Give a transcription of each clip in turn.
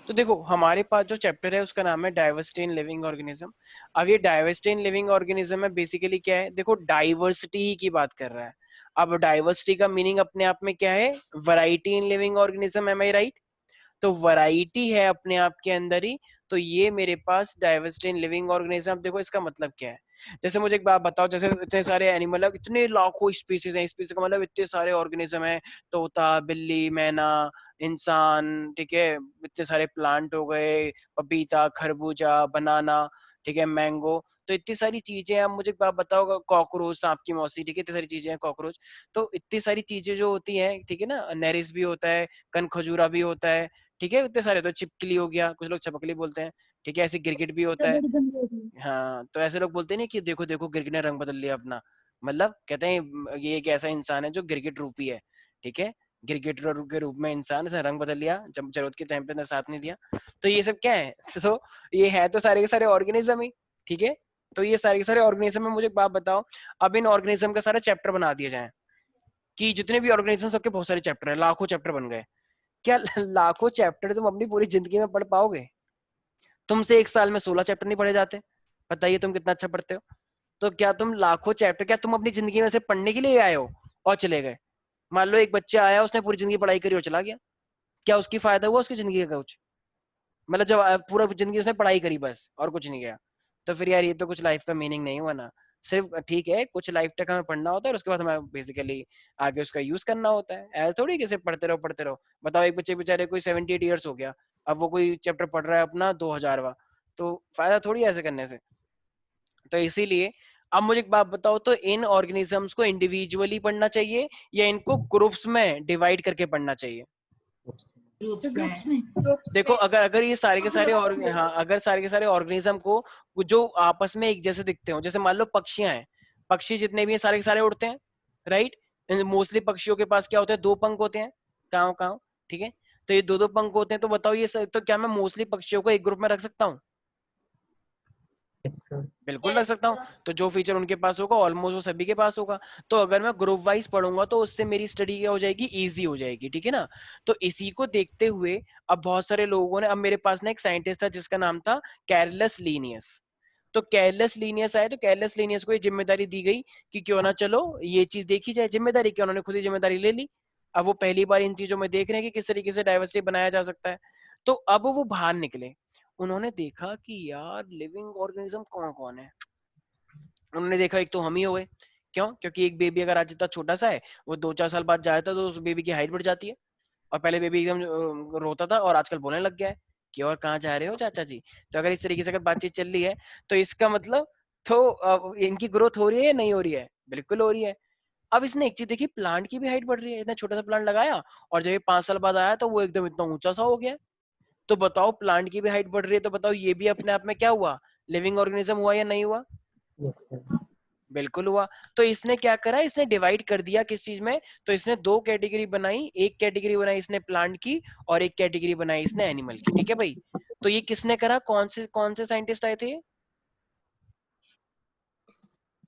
तो देखो हमारे पास जो चैप्टर है उसका नाम है डाइवर्सिटी इन लिविंग ऑर्गेनिज्म। अब ये डाइवर्सिटी इन लिविंग ऑर्गेनिज्म में बेसिकली क्या है, देखो डाइवर्सिटी की बात कर रहा है। अब डाइवर्सिटी का मीनिंग अपने आप में क्या है, variety in living organism, am I right? तो वैरायटी है अपने आप के अंदर ही। तो ये मेरे पास डाइवर्सिटी इन लिविंग ऑर्गेनिज्म, देखो इसका मतलब क्या है। जैसे मुझे एक बात बताओ, जैसे इतने सारे एनिमल है, इतने लाखों स्पीसीज हैं, स्पीसीज का मतलब इतने सारे ऑर्गेनिज्म है, तोता, बिल्ली, मैना, इंसान, ठीक है, इतने सारे प्लांट हो गए, पपीता, खरबूजा, बनाना, ठीक है, मैंगो। तो इतनी सारी चीजें, अब मुझे एक बात बताओ, कॉकरोच, सांप की मौसी, ठीक है, इतनी सारी चीजें हैं, कॉकरोच। तो इतनी सारी चीजें जो होती हैं, ठीक है ना, नेरिस भी होता है, कन खजूरा भी होता है, ठीक है, इतने सारे। तो छिपकली हो गया, कुछ लोग छपकली बोलते हैं, ठीक है, ऐसे गिरगिट भी होता है। बड़ी गंदी होती है। हाँ, तो ऐसे लोग बोलते हैं ना कि देखो देखो गिरगिट ने रंग बदल लिया अपना, मतलब कहते हैं ये एक ऐसा इंसान है जो गिरगिट रूपी है, ठीक है, गिरगिट के रूप में इंसान, इसने रंग बदल लिया जब जरूरत के टाइम पे ने साथ नहीं दिया। तो ये सब क्या है तो ये है तो सारे के सारे ऑर्गेनिज्म ही, ठीक है। तो ये सारे के सारे ऑर्गेनिज्म में मुझे एक बात बताओ, अब इन ऑर्गेनिज्म का सारा चैप्टर बना दिया जाए, कि जितने भी ऑर्गेनिज्म सबके बहुत सारे चैप्टर है, लाखों चैप्टर बन गए। क्या लाखों चैप्टर तुम अपनी पूरी जिंदगी में पढ़ पाओगे? तुमसे एक साल में 16 चैप्टर नहीं पढ़े जाते? बताइए तुम कितना अच्छा पढ़ते हो। तो क्या तुम लाखों चैप्टर, क्या तुम अपनी जिंदगी में से पढ़ने के लिए आए हो और चले गए? मान लो एक बच्चा आया, उसने पूरी जिंदगी पढ़ाई करी और चला गया, क्या उसकी फायदा हुआ उसकी जिंदगी का कुछ? मतलब जब पूरा जिंदगी उसने पढ़ाई करी बस और कुछ नहीं किया, तो फिर यार ये तो कुछ लाइफ का मीनिंग नहीं हुआ ना। सिर्फ ठीक है कुछ लाइफ तक हमें पढ़ना होता है और उसके बाद हमें बेसिकली आगे उसका यूज करना होता है, ऐसा थोड़ी कि सिर्फ पढ़ते रहो पढ़ते रहो। बताओ एक बच्चे बेचारे कोई 78 ईयर्स हो गया, अब वो कोई चैप्टर पढ़ रहा है अपना 2000वां, तो फायदा थोड़ी है ऐसे करने से। तो इसीलिए अब मुझे एक बात बताओ, तो इन ऑर्गेनिजम्स को इंडिविजुअली पढ़ना चाहिए या इनको ग्रुप्स में डिवाइड करके पढ़ना चाहिए? ग्रुप्स ग्रुप्स में। में। ग्रुप्स देखो में। अगर अगर ये सारे के सारे ग्रुप्स और में। हाँ, अगर सारे के सारे ऑर्गेनिज्म को जो आपस में एक जैसे दिखते हो, जैसे मान लो पक्षियां हैं, पक्षी जितने भी हैं सारे के सारे उड़ते हैं, राइट? मोस्टली पक्षियों के पास क्या होते हैं, दो पंख होते हैं, काव काव, ठीक है। तो ये दो दो पंख होते हैं, तो बताओ तो क्या मैं मोस्टली पक्षियों को एक ग्रुप में रख सकता हूँ? Yes sir. बिल्कुल रख यस सकता हूँ। सर। तो जो फीचर उनके पास होगा ऑलमोस्ट वो सभी के पास होगा। तो अगर मैं ग्रुप वाइज पढ़ूंगा तो उससे मेरी स्टडी क्या हो जाएगी, इजी हो जाएगी, ठीक है ना। तो इसी को देखते हुए अब बहुत सारे लोगों ने, अब मेरे पास ना एक साइंटिस्ट था जिसका नाम था कैरलस लीनियस। तो कैरलस लीनियस आए, तो कैरलस लीनियस को ये जिम्मेदारी दी गई कि क्यों ना चलो ये चीज देखी जाए। जिम्मेदारी क्या, उन्होंने खुद ही जिम्मेदारी ले ली। अब वो पहली बार इन चीजों में देख रहे हैं कि किस तरीके से डाइवर्सिटी बनाया जा सकता है। तो अब वो बाहर निकले, उन्होंने देखा कि यार लिविंग ऑर्गेनिज्म कौन कौन है। उन्होंने देखा एक तो हम ही हो गए। क्यों? क्योंकि एक बेबी अगर आज जितना छोटा सा है, वो 2-4 साल बाद जाता है तो उस बेबी की हाइट बढ़ जाती है। और पहले बेबी एकदम रोता था और आजकल बोलने लग गया है कि और कहाँ जा रहे हो चाचा जी। तो अगर इस तरीके से अगर बातचीत चल रही है, तो इसका मतलब तो इनकी ग्रोथ हो रही है या नहीं हो रही है? बिल्कुल हो रही है। अब इसने एक चीज देखी, प्लांट की भी हाइट बढ़ रही है। इतना छोटा सा प्लांट लगाया और जब ये 5 साल बाद आया तो वो एकदम इतना ऊंचा सा हो गया। तो बताओ प्लांट की भी हाइट बढ़ रही है, तो बताओ ये भी अपने आप में क्या हुआ, लिविंग ऑर्गेनिज्म हुआ या नहीं हुआ? Yes sir. बिल्कुल हुआ। तो इसने क्या करा, इसने डिवाइड कर दिया किस चीज में, तो इसने दो कैटेगरी बनाई, एक कैटेगरी बनाई इसने प्लांट की और एक कैटेगरी बनाई इसने एनिमल की, ठीक है भाई। तो ये किसने करा, कौन से साइंटिस्ट आए थे ये?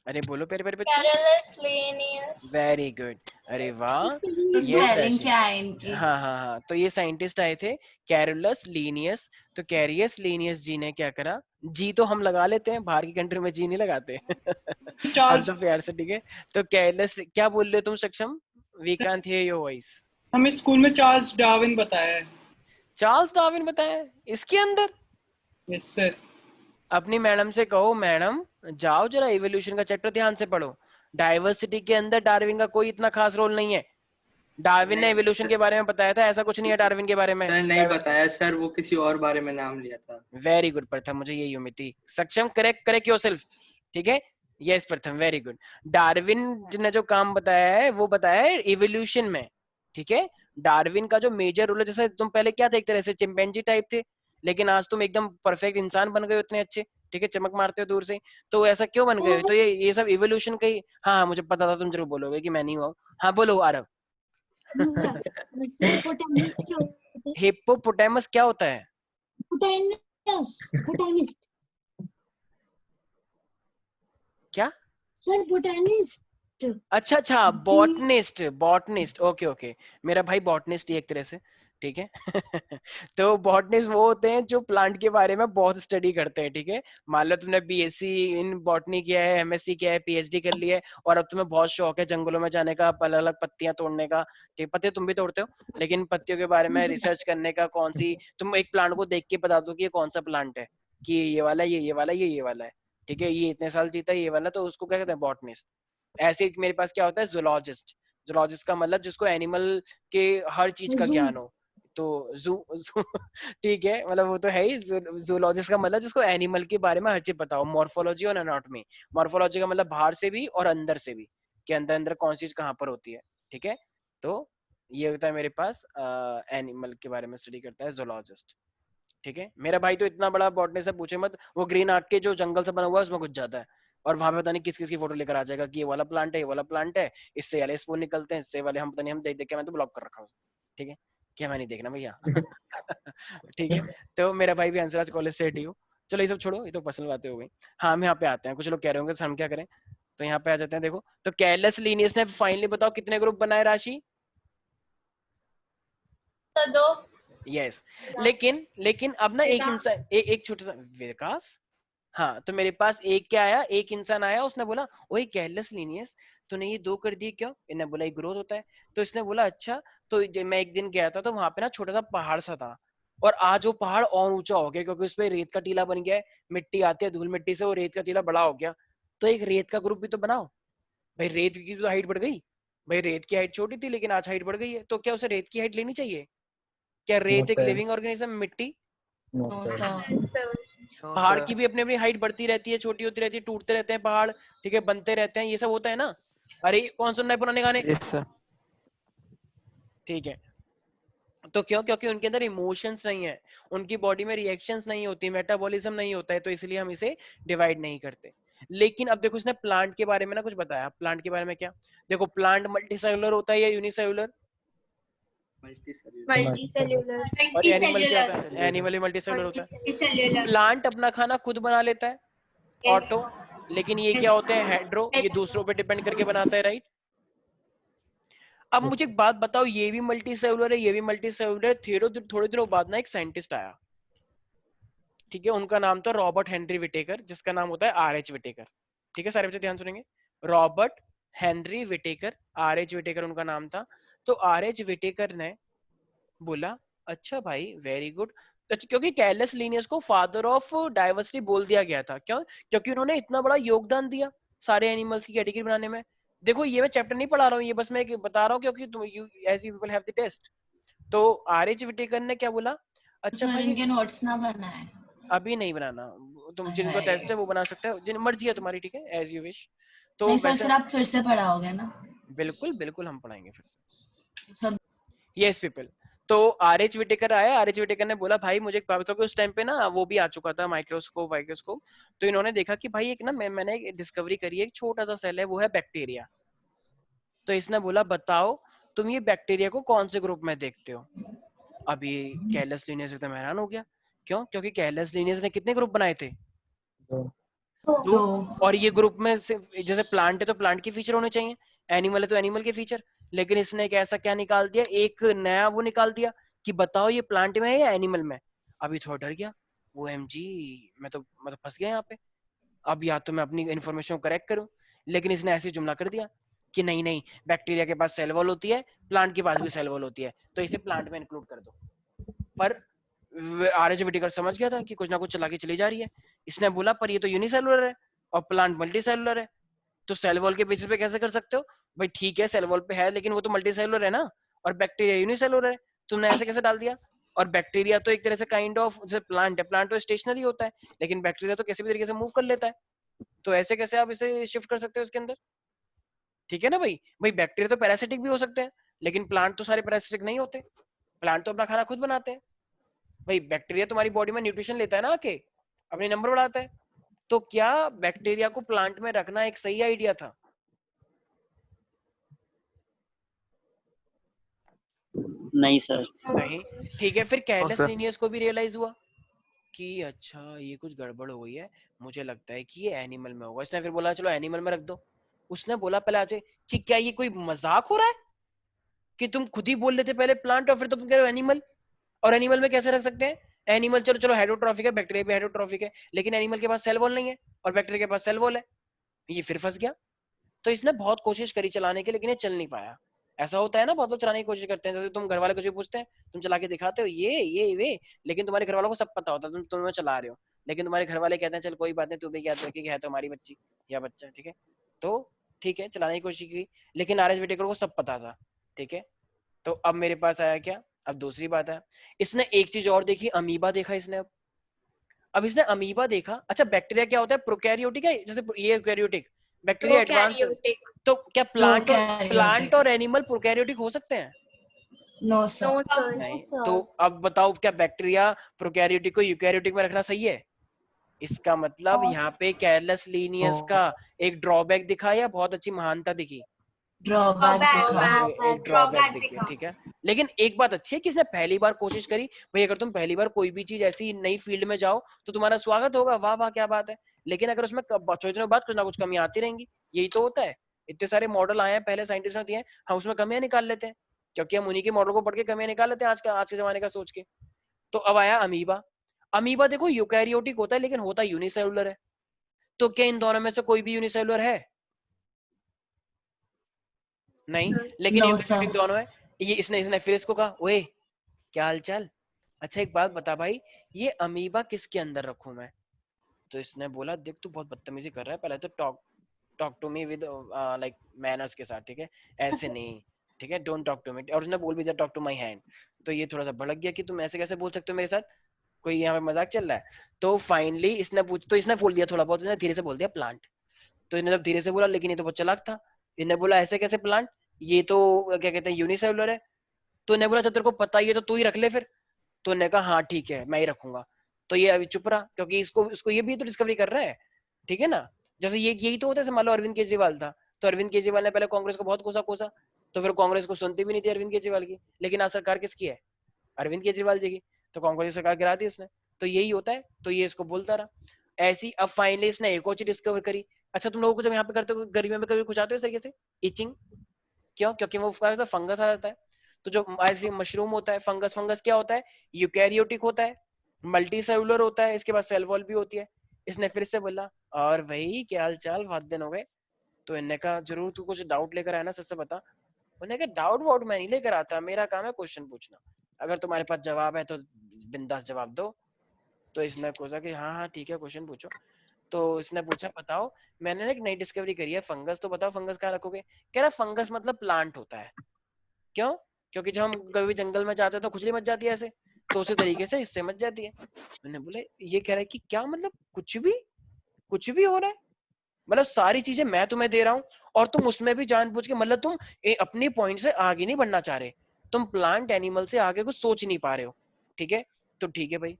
अरे बोलो प्यारे प्यारे बच्चों। Carlos Linnaeus. वेरी गुड, अरे वाह। तो यस स्पेलिंग राशि, क्या है इनकी? हाँ हाँ हाँ, तो ये साइंटिस्ट आए थे कैरोलस लीनियस। तो कैरियस लीनियस जी ने क्या करा, जी तो हम लगा लेते हैं, बाहर की कंट्री में जी नहीं लगाते हम चार्ल्स। तो प्यार से, ठीक है। तो कैरलस, क्या बोल रहे हो तुम Saksham? We can't hear your voice. हमें स्कूल में चार्ल्स डार्विन बताया है। चार्ल्स डार्विन बताया इसके अंदर? Yes sir. अपनी मैडम से कहो, मैडम जाओ जरा इवोल्यूशन का चैप्टर ध्यान से पढ़ो। डाइवर्सिटी के अंदर डार्विन का कोई इतना खास रोल नहीं है। डार्विन ने नहीं एवोल्यूशन के सर, बारे में बताया था, ऐसा कुछ नहीं है डार्विन के बारे में सर नहीं डाइवर्सिटी। बताया सर, वो किसी और बारे में नाम लिया था। वेरी गुड प्रथम, मुझे यही उम्मीद थी। सक्षम, करेक्ट करेक्ट योरसेल्फ, ठीक है। यस प्रथम, वेरी गुड। डार्विन ने जो काम बताया है वो बताया है इवोल्यूशन में, ठीक है। डार्विन का जो मेजर रोल है, जैसे तुम पहले क्या देखते रहे, चिंपैंजी टाइप थे, लेकिन आज तुम एकदम परफेक्ट इंसान बन गए हो, इतने अच्छे, ठीक है, चमक मारते हो दूर से। तो ऐसा क्यों बन गए हो? तो ये सब इवोल्यूशन का ही। हाँ हाँ, मुझे पता था तुम जरूर बोलोगे कि मैं नहीं हुआ। हाँ बोलो आरव। हिप्पोपोटामस क्या होता है? हिप्पोपोटामस क्या होता है? बोटानिस्ट, बोटानिस्ट क्या? Sir, botanist. अच्छा अच्छा, बॉटनिस्ट, बॉटनिस्ट, ओके ओके। मेरा भाई बॉटनिस्ट ही एक तरह से। ठीक है। तो बॉटनिस्ट वो होते हैं जो प्लांट के बारे में बहुत स्टडी करते हैं, ठीक है। मान लो तुमने बीएससी इन बॉटनी किया है, एमएससी किया है, पीएचडी कर लिया है, और अब तुम्हें बहुत शौक है जंगलों में जाने का, अलग अलग पत्तियां तोड़ने का, ठीक, पत्ते तुम भी तोड़ते हो, लेकिन पत्तियों के बारे में रिसर्च करने का, कौन सी, तुम एक प्लांट को देख के बता दो कि ये कौन सा प्लांट है, कि ये वाला, ये वाला, ये वाला है, ठीक है, ये इतने साल जीता है, ये वाला, तो उसको क्या कहते हैं, बॉटनिस्ट। ऐसे ही मेरे पास क्या होता है, जूलॉजिस्ट। जूलॉजिस्ट का मतलब जिसको एनिमल के हर चीज का जू ज्ञान हो। तो जू ठीक है, मतलब वो तो है ही। जूलॉजिस्ट का मतलब जिसको एनिमल के बारे में हर चीज पता हो, मॉर्फोलॉजी और एनाटॉमी। मॉर्फोलॉजी का मतलब बाहर से भी और अंदर से भी, कि अंदर अंदर कौन सी चीज कहाँ पर होती है, ठीक है। तो ये होता है मेरे पास, एनिमल के बारे में स्टडी करता है जूलॉजिस्ट, ठीक है। मेरा भाई तो इतना बड़ा बॉटनिस्ट है, पूछे मत, वो ग्रीन आर्क के जो जंगल से बना हुआ है उसमें घुस जाता है, और वहां पे पता नहीं किस किस की फोटो लेकर आ जाएगा कि ये वाला प्लांट है, ये वाला प्लांट है, इससे वाले स्पोर निकलते हैं, इससे वाले हम पता नहीं, हम देख देख के मैं तो ब्लॉक कर रखा हूँ, ठीक है, क्या मैं नहीं देखना भैया। ठीक है। तो मेरा भाई भी हंसराज कॉलेज से हटी हूँ। चलो ये सब छोड़ो, ये तो पर्सनल बातें हो गई। हाँ, हम यहाँ पे आते हैं, कुछ लोग कह रहे होंगे तो हम क्या करें, तो यहाँ पे आ जाते हैं। देखो, तो कैलस लीनियस ने फाइनली बताओ कितने ग्रुप बनाए राशि। तो दो। यस। लेकिन लेकिन अब ना एक इंसान, एक छोटा सा विकास, हाँ, तो मेरे पास एक क्या आया, एक इंसान आया, उसने बोला ओए कैलस लीनियस, तूने ये दो कर दिए क्यों, इन्हें बोला ये ग्रोथ होता है। तो इसने बोला अच्छा। तो मैं एक दिन गया था, तो वहां पे ना छोटा सा पहाड़ सा था, और आज वो पहाड़ और ऊंचा हो गया, क्योंकि उसपे रेत का टीला बन गया है, मिट्टी आती है धूल मिट्टी से, वो रेत का टीला बड़ा हो गया। तो एक रेत का ग्रुप भी तो बनाओ भाई, रेत की तो हाइट बढ़ गई भाई, रेत की हाइट छोटी थी लेकिन आज हाइट बढ़ गई है, तो क्या उसे रेत की हाइट लेनी चाहिए? क्या नो रेत एक सर, लिविंग ऑर्गेनिज्म, मिट्टी? No no sir. सर। पहाड़ की भी अपनी अपनी हाइट बढ़ती रहती है, छोटी होती रहती है, टूटते रहते हैं पहाड़, ठीक है, बनते रहते हैं, ये सब होता है ना। अरे कौन सुन रहा है पुराने गाने? Yes sir. ठीक है। तो क्यों? क्योंकि उनके अंदर इमोशंस नहीं है, उनकी बॉडी में रिएक्शंस नहीं होती, मेटाबॉलिज्म नहीं होता है, तो इसलिए हम इसे डिवाइड नहीं करते। लेकिन अब देखो, इसने प्लांट के बारे में ना कुछ बताया। प्लांट के बारे में क्या? देखो, प्लांट मल्टीसेलुलर होता है या unicellular? Multi cellular. Multi cellular. और एनिमल क्या होता है? एनिमल भी मल्टीसेलुलर होता है। सेल्यूलर। प्लांट अपना खाना खुद बना लेता है, ऑटो। लेकिन ये क्या होते हैं? हेड्रो, ये दूसरों पे डिपेंड करके बनाता है, राइट। अब मुझे एक बात बताओ, ये भी मल्टी सेलुलर है, ये भी मल्टी सेलुलर है। थोड़े दिनों बाद ना एक साइंटिस्ट आया, ठीक है, उनका नाम था रॉबर्ट हेनरी विटेकर, जिसका नाम होता है आर.एच. विटेकर, ठीक है, सारे बच्चे ध्यान सुनेंगे। Robert Henry Whittaker, R H. Whittaker उनका नाम था। तो आर.एच. विटेकर ने बोला अच्छा भाई, वेरी गुड। क्योंकि कैलस लीनियस को फादर ऑफ डाइवर्सिटी बोल दिया गया था, क्यों? क्योंकि उन्होंने इतना बड़ा योगदान दिया सारे एनिमल्स की कैटेगरी बनाने में। देखो, ये मैं चैप्टर नहीं पढ़ा रहा हूँ, ये बस मैं बता रहा हूँ, क्योंकि तुम you as you people have the test. तो आर.एच. विटेकर ने क्या बोला, अच्छा सर भाई, इनके नोट्स ना बनाए। अभी नहीं बनाना, तुम हाय जिनको हाय। टेस्ट है वो बना सकते हो, जिन मर्जी है तुम्हारी, ठीक है, एज यू विश। तो नहीं सर, वैसे फिर आप फिर से पढ़ाओगे ना बिल्कुल बिल्कुल हम पढ़ाएंगे फिर से। सब। Yes people. तो आर.एच. विटेकर आया, आर.एच. विटेकर ने बोला भाई मुझे एक बात बताओ, कि उस टाइम पे ना वो भी आ चुका था, माइक्रोस्कोप वाइक्रोस्कोप। तो इन्होंने देखा कि भाई एक ना मैंने एक डिस्कवरी करी है, एक छोटा सा सेल है, वो है बैक्टीरिया। तो इसने बोला बताओ तुम ये बैक्टीरिया को कौन से ग्रुप में देखते हो। अभी कैलस लीनियस एकदम हैरान हो गया, क्यों? क्योंकि कैलस लीनियस ने कितने ग्रुप बनाए थे? तो और ये ग्रुप में जैसे प्लांट है तो प्लांट के फीचर होने चाहिए, एनिमल है तो एनिमल के फीचर। लेकिन इसने एक ऐसा क्या निकाल दिया, एक नया वो निकाल दिया कि बताओ ये प्लांट में है या एनिमल में। अभी थोड़ा डर गया वो, एमजी मैं तो फंस गया यहाँ पे। अब या तो मैं अपनी इन्फॉर्मेशन को करेक्ट करूं, लेकिन इसने ऐसे जुमला कर दिया कि नहीं नहीं, बैक्टीरिया के पास सेल वॉल होती है, प्लांट के पास भी सेल वॉल होती है, तो इसे प्लांट में इंक्लूड कर दो। पर आर.एच. विटेकर समझ गया था कि कुछ ना कुछ चला के चली जा रही है। इसने बोला पर ये तो यूनिसेलुलर है और प्लांट मल्टी सेलुलर है, तो सेल वॉल के बेसिस पे कैसे कर सकते हो? भाई ठीक है, सेल वॉल पे है, लेकिन वो तो मल्टी सेलुलर है ना, और बैक्टीरिया यूनिसेलुलर है, तुमने ऐसे कैसे डाल दिया? और बैक्टीरिया तो एक तरह से काइंड ऑफ, जैसे प्लांट है, प्लांट तो स्टेशनरी होता है, लेकिन बैक्टीरिया तो किसी भी तरीके से मूव कर लेता है, तो ऐसे कैसे आप इसे शिफ्ट कर सकते हो इसके अंदर? ठीक है ना भाई। भाई बैक्टीरिया तो पैरासिटिक भी हो सकते हैं, लेकिन प्लांट तो सारे पैरासिटिक नहीं होते, प्लांट तो अपना खाना खुद बनाते हैं। भाई बैक्टीरिया तुम्हारी बॉडी में न्यूट्रिशन लेता है ना आके, अपने नंबर बढ़ाता है। तो क्या बैक्टीरिया को प्लांट में रखना एक सही आइडिया था? नहीं सर। नहीं। ठीक है, फिर कैलस सर। लीनियस को भी रियलाइज हुआ कि अच्छा ये कुछ गड़बड़ हो गई है, मुझे लगता है कि ये एनिमल में होगा। इसने फिर बोला चलो एनिमल में रख दो। उसने बोला पहले आज कि क्या ये कोई मजाक हो रहा है, कि तुम खुद ही बोल लेते पहले प्लांट और फिर तुम कह रहे हो एनिमल। और एनिमल में कैसे रख सकते हैं? एनिमल चलो चलो हेटरोट्रॉफिक है, बैक्टीरिया भी हेटरोट्रॉफिक है, लेकिन एनिमल के पास सेल वॉल नहीं है और बैक्टीरिया के पास सेल वॉल है, ये फिर फंस गया। तो इसने बहुत कोशिश करी चलाने की, लेकिन ये चल नहीं पाया। ऐसा होता है ना, बहुत लोग चलाने की कोशिश करते हैं, जैसे तुम घर वाले कुछ भी पूछते हैं, तुम चला के दिखाते हो ये वे, लेकिन तुम्हारे घर वालों को सब पता होता है तुम चला रहे हो, लेकिन तुम्हारे घर वाले कहते हैं चल कोई बात नहीं, तू भी याद रखी कि है तो हमारी बच्ची या बच्चा, ठीक है। तो ठीक है, चलाने की कोशिश की, लेकिन आर एच विटेकर को सब पता था, ठीक है। तो अब मेरे पास आया क्या, अब दूसरी बात है, इसने एक चीज और देखी, अमीबा देखा इसने। अब इसने अमीबा देखा। अच्छा बैक्टीरिया क्या होता है, प्रोकैरियोटिक है, जैसे ये यूकैरियोटिक, बैक्टीरिया एडवांस। तो क्या प्लांट और एनिमल प्रोकैरियोटिक हो सकते हैं? No sir. नहीं। तो अब बताओ क्या बैक्टीरिया प्रोकैरियोटिक को यूकैरियोटिक में रखना सही है? इसका मतलब यहाँ पे कैरलेस लीनियस का एक ड्रॉबैक दिखा या बहुत अच्छी महानता दिखी? ड्रॉबैक दिखा। एक ड्रॉबैक दिखे, ठीक है। लेकिन एक बात अच्छी है कि इसने पहली बार कोशिश करी। भाई अगर तुम पहली बार कोई भी चीज ऐसी नई फील्ड में जाओ तो तुम्हारा स्वागत होगा, वाह वाह क्या बात है। लेकिन अगर उसमें थोड़े दिनों बाद कुछ ना कुछ कमी आती रहेंगी, यही तो होता है। इतने सारे मॉडल आए हैं, पहले साइंटिस्ट ने दिए हैं, हम उसमें कमियां निकाल लेते हैं, क्योंकि हम उन्हीं के मॉडल को पढ़ के कमियां निकाल लेते हैं आज के जमाने का सोच के। तो अब आया अमीबा। अमीबा देखो यूकैरियोटिक होता है लेकिन होता यूनिसेलुलर है। तो क्या इन दोनों में से कोई भी यूनिसेलुलर है? नहीं। लेकिन यूकैरियोटिक दोनों है। ये इसने फिर इसको कहा, ओए क्या हाल चाल, अच्छा एक बात बता भाई, ये अमीबा किसके अंदर रखूं मैं? तो इसने बोला देख तू बहुत बदतमीजी कर रहा है, पहले तो talk to me with like manners के साथ, ठीक है, ऐसे नहीं, ठीक है, डोंट टॉक टू मी। और उसने बोल भी दिया टॉक टू माय हैंड। तो ये थोड़ा सा भड़क गया कि तुम ऐसे कैसे बोल सकते हो मेरे साथ, कोई यहाँ पे मजाक चल रहा है। तो फाइनली इसने बोल दिया थोड़ा बहुत, इसने धीरे से बोल दिया प्लांट। तो इसने जब धीरे से बोला, लेकिन ये तो बहुत चालाक था, इन्हें बोला ऐसे कैसे प्लांट, ये तो क्या कहते हैं यूनिसेलुलर है। तो इन्हें बोला तेरे को पता ही है तो तू ही रख ले फिर। तो इन्हें कहा हाँ ठीक है मैं ही रखूंगा। तो ये अभी चुप रहा, क्योंकि इसको ये भी तो डिस्कवरी कर रहा है, ठीक है ना। जैसे ये यही तो होता है, मान लो अरविंद केजरीवाल था, तो अरविंद केजरीवाल ने पहले कांग्रेस को बहुत कोसा, तो फिर कांग्रेस को सुनती भी नहीं थी अरविंद केजरीवाल की, लेकिन आज सरकार किसकी है, अरविंद केजरीवाल जी की, तो कांग्रेस सरकार गिरा दी उसने। तो यही होता है, तो ये इसको बोलता रहा ऐसी। अब फाइनली इसने एक और चीज डिस्कवर करी। अच्छा तुम लोगों को जब यहाँ पे करते हो गर्मी में कभी कुछ आते हो इस तरीके से इचिंग, क्यों? क्योंकि वो फंगस आ जाता है। तो जो ऐसे मशरूम होता है, फंगस क्या होता है, यूकैरियोटिक होता है, मल्टी सेलुलर होता है, इसके पास सेल वॉल भी होती है। इसने फिर से बोला और भाई क्या हाल चाल, बहुत दिन हो गए। तो इन्होंने कहा जरूर तू कुछ डाउट लेकर आया ना, सच से बता। उन्होंने कहा डाउट वाउट मैं नहीं लेकर आता, मेरा काम है क्वेश्चन पूछना, अगर तुम्हारे पास जवाब है तो बिंदास जवाब दो। तो इसने सोचा कि हाँ हाँ ठीक है क्वेश्चन पूछो। तो इसने पूछा बताओ मैंने ना एक नई डिस्कवरी करी है, फंगस, तो बताओ फंगस कहाँ रखोगे? कह रहा फंगस मतलब प्लांट होता है। क्यों? क्योंकि जब हम कभी जंगल में जाते हैं तो खुजली मच जाती है ऐसे, तो उसी तरीके से इससे मच जाती है। मैंने बोले ये कह रहा है कि क्या मतलब कुछ भी हो रहा है, मतलब सारी चीजें मैं तुम्हें दे रहा हूँ और तुम उसमें भी जानबूझ के, मतलब तुम अपने पॉइंट से आगे नहीं बढ़ना चाह रहे, तुम प्लांट एनिमल से आगे कुछ सोच नहीं पा रहे हो, ठीक है। तो ठीक है भाई।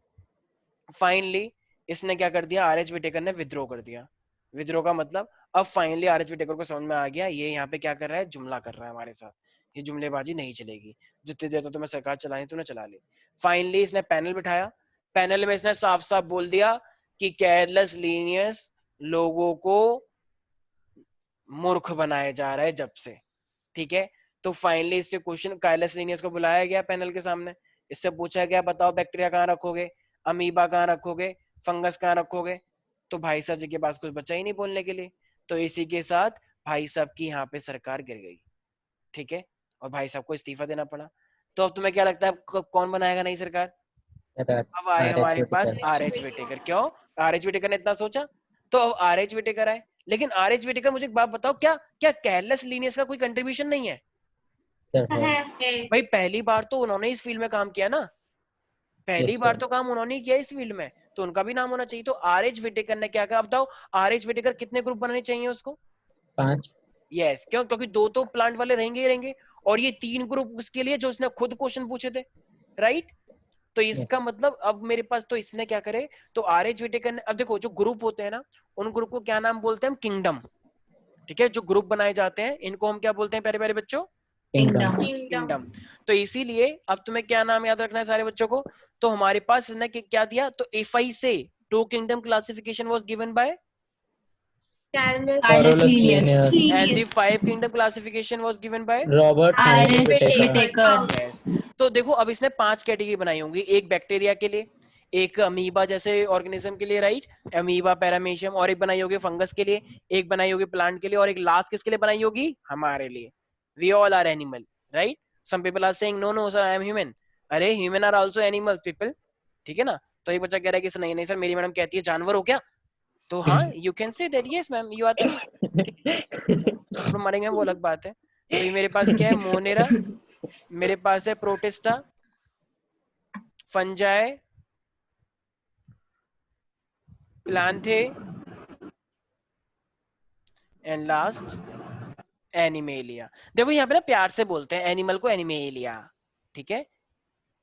फाइनली इसने क्या कर दिया, आर एच विटेकर ने विद्रोह कर दिया। विद्रोह का मतलब अब फाइनली आर एच विटेकर को समझ में आ गया ये यहाँ पे क्या कर रहा है, जुमला कर रहा है हमारे साथ, ये जुमलेबाजी नहीं चलेगी, जितनी देर तक तुम्हें सरकार चलानी तूने चला ली। फाइनली इसने पैनल बिठाया, पैनल में इसने साफ साफ बोल दिया कि केयरलेस लीनियस लोगों को मूर्ख बनाया जा रहा है जब से, ठीक है। तो फाइनली इससे क्वेश्चन केयरलेस लीनियस को बुलाया गया पैनल के सामने, इससे पूछा गया बताओ बैक्टीरिया कहाँ रखोगे, अमीबा कहाँ रखोगे, फंगस कहाँ रखोगे? तो भाई साहब जी के पास कुछ बचा ही नहीं बोलने के लिए। तो इसी के साथ भाई साहब की यहाँ पे सरकार गिर गई, ठीक है, और भाई साहब को इस्तीफा देना पड़ा। तो अब तुम्हें क्या लगता है कौन बनाएगा नई सरकार? अब आए हमारे पास आर एच विटेकर। क्यों? आर एच विटेकर ने इतना सोचा, तो अब आर एच विटेकर आए। लेकिन आर एच विटेकर, मुझे एक बात बताओ, क्या क्या केयरलेस लीनियस का कोई कंट्रीब्यूशन नहीं है? भाई पहली बार तो उन्होंने इस फील्ड में काम किया ना, पहली बार तो काम उन्होंने किया इस फील्ड में, तो उनका भी नाम होना चाहिए। तो आर एच विटेकर ने क्या कहा, बताओ आर एच विटेकर कितने ग्रुप बनाने चाहिए उसको? 5। यस, क्यों? क्योंकि 2 तो प्लांट वाले रहेंगे ही रहेंगे, और ये 3 ग्रुप उसके लिए जो उसने खुद क्वेश्चन पूछे थे, राइट। तो इसका मतलब अब मेरे पास, तो इसने क्या करे, तो आर एच विटेकर ने, अब देखो जो ग्रुप होते हैं ना, उन ग्रुप को क्या नाम बोलते हैं हम, किंगडम, ठीक है। जो ग्रुप बनाए जाते हैं इनको हम क्या बोलते हैं प्यारे प्यारे बच्चों? किंगडम। तो इसीलिए अब तुम्हें क्या नाम याद रखना है सारे बच्चों को, तो हमारे पास इसने क्या दिया, तो एफआई से 2 kingdom classification was given by Carlos Linnaeus. And the 5 kingdom classification was given by Robert Iris Whittaker. Whittaker. yes. तो देखो अब इसने 5 कैटेगरी बनाई होंगी, एक बैक्टीरिया के लिए, एक अमीबा जैसे ऑर्गेनिज्म के लिए, राइट, अमीबा पैरामीशियम, और एक बनाई होगी फंगस के लिए, एक बनाई होगी प्लांट के लिए, और एक लास्ट किसके लिए बनाई होगी, हमारे लिए. We all are animal, right. Some people are saying no no sir I am human. अरे human are also animals people, ठीक है ना. तो एक बच्चा कह रहा है कि नहीं नहीं सर मेरी मैडम कहती है जानवर हो क्या, तो हाँ you can say that yes ma'am you are true. मरेंगे वो अलग बात है. तो ये मेरे पास क्या है, मोनेरा, मेरे पास है protista, fungi, plantae, and last animalia. देखो यहाँ पे ना प्यार से बोलते हैं एनिमल को एनिमेलिया, ठीक है.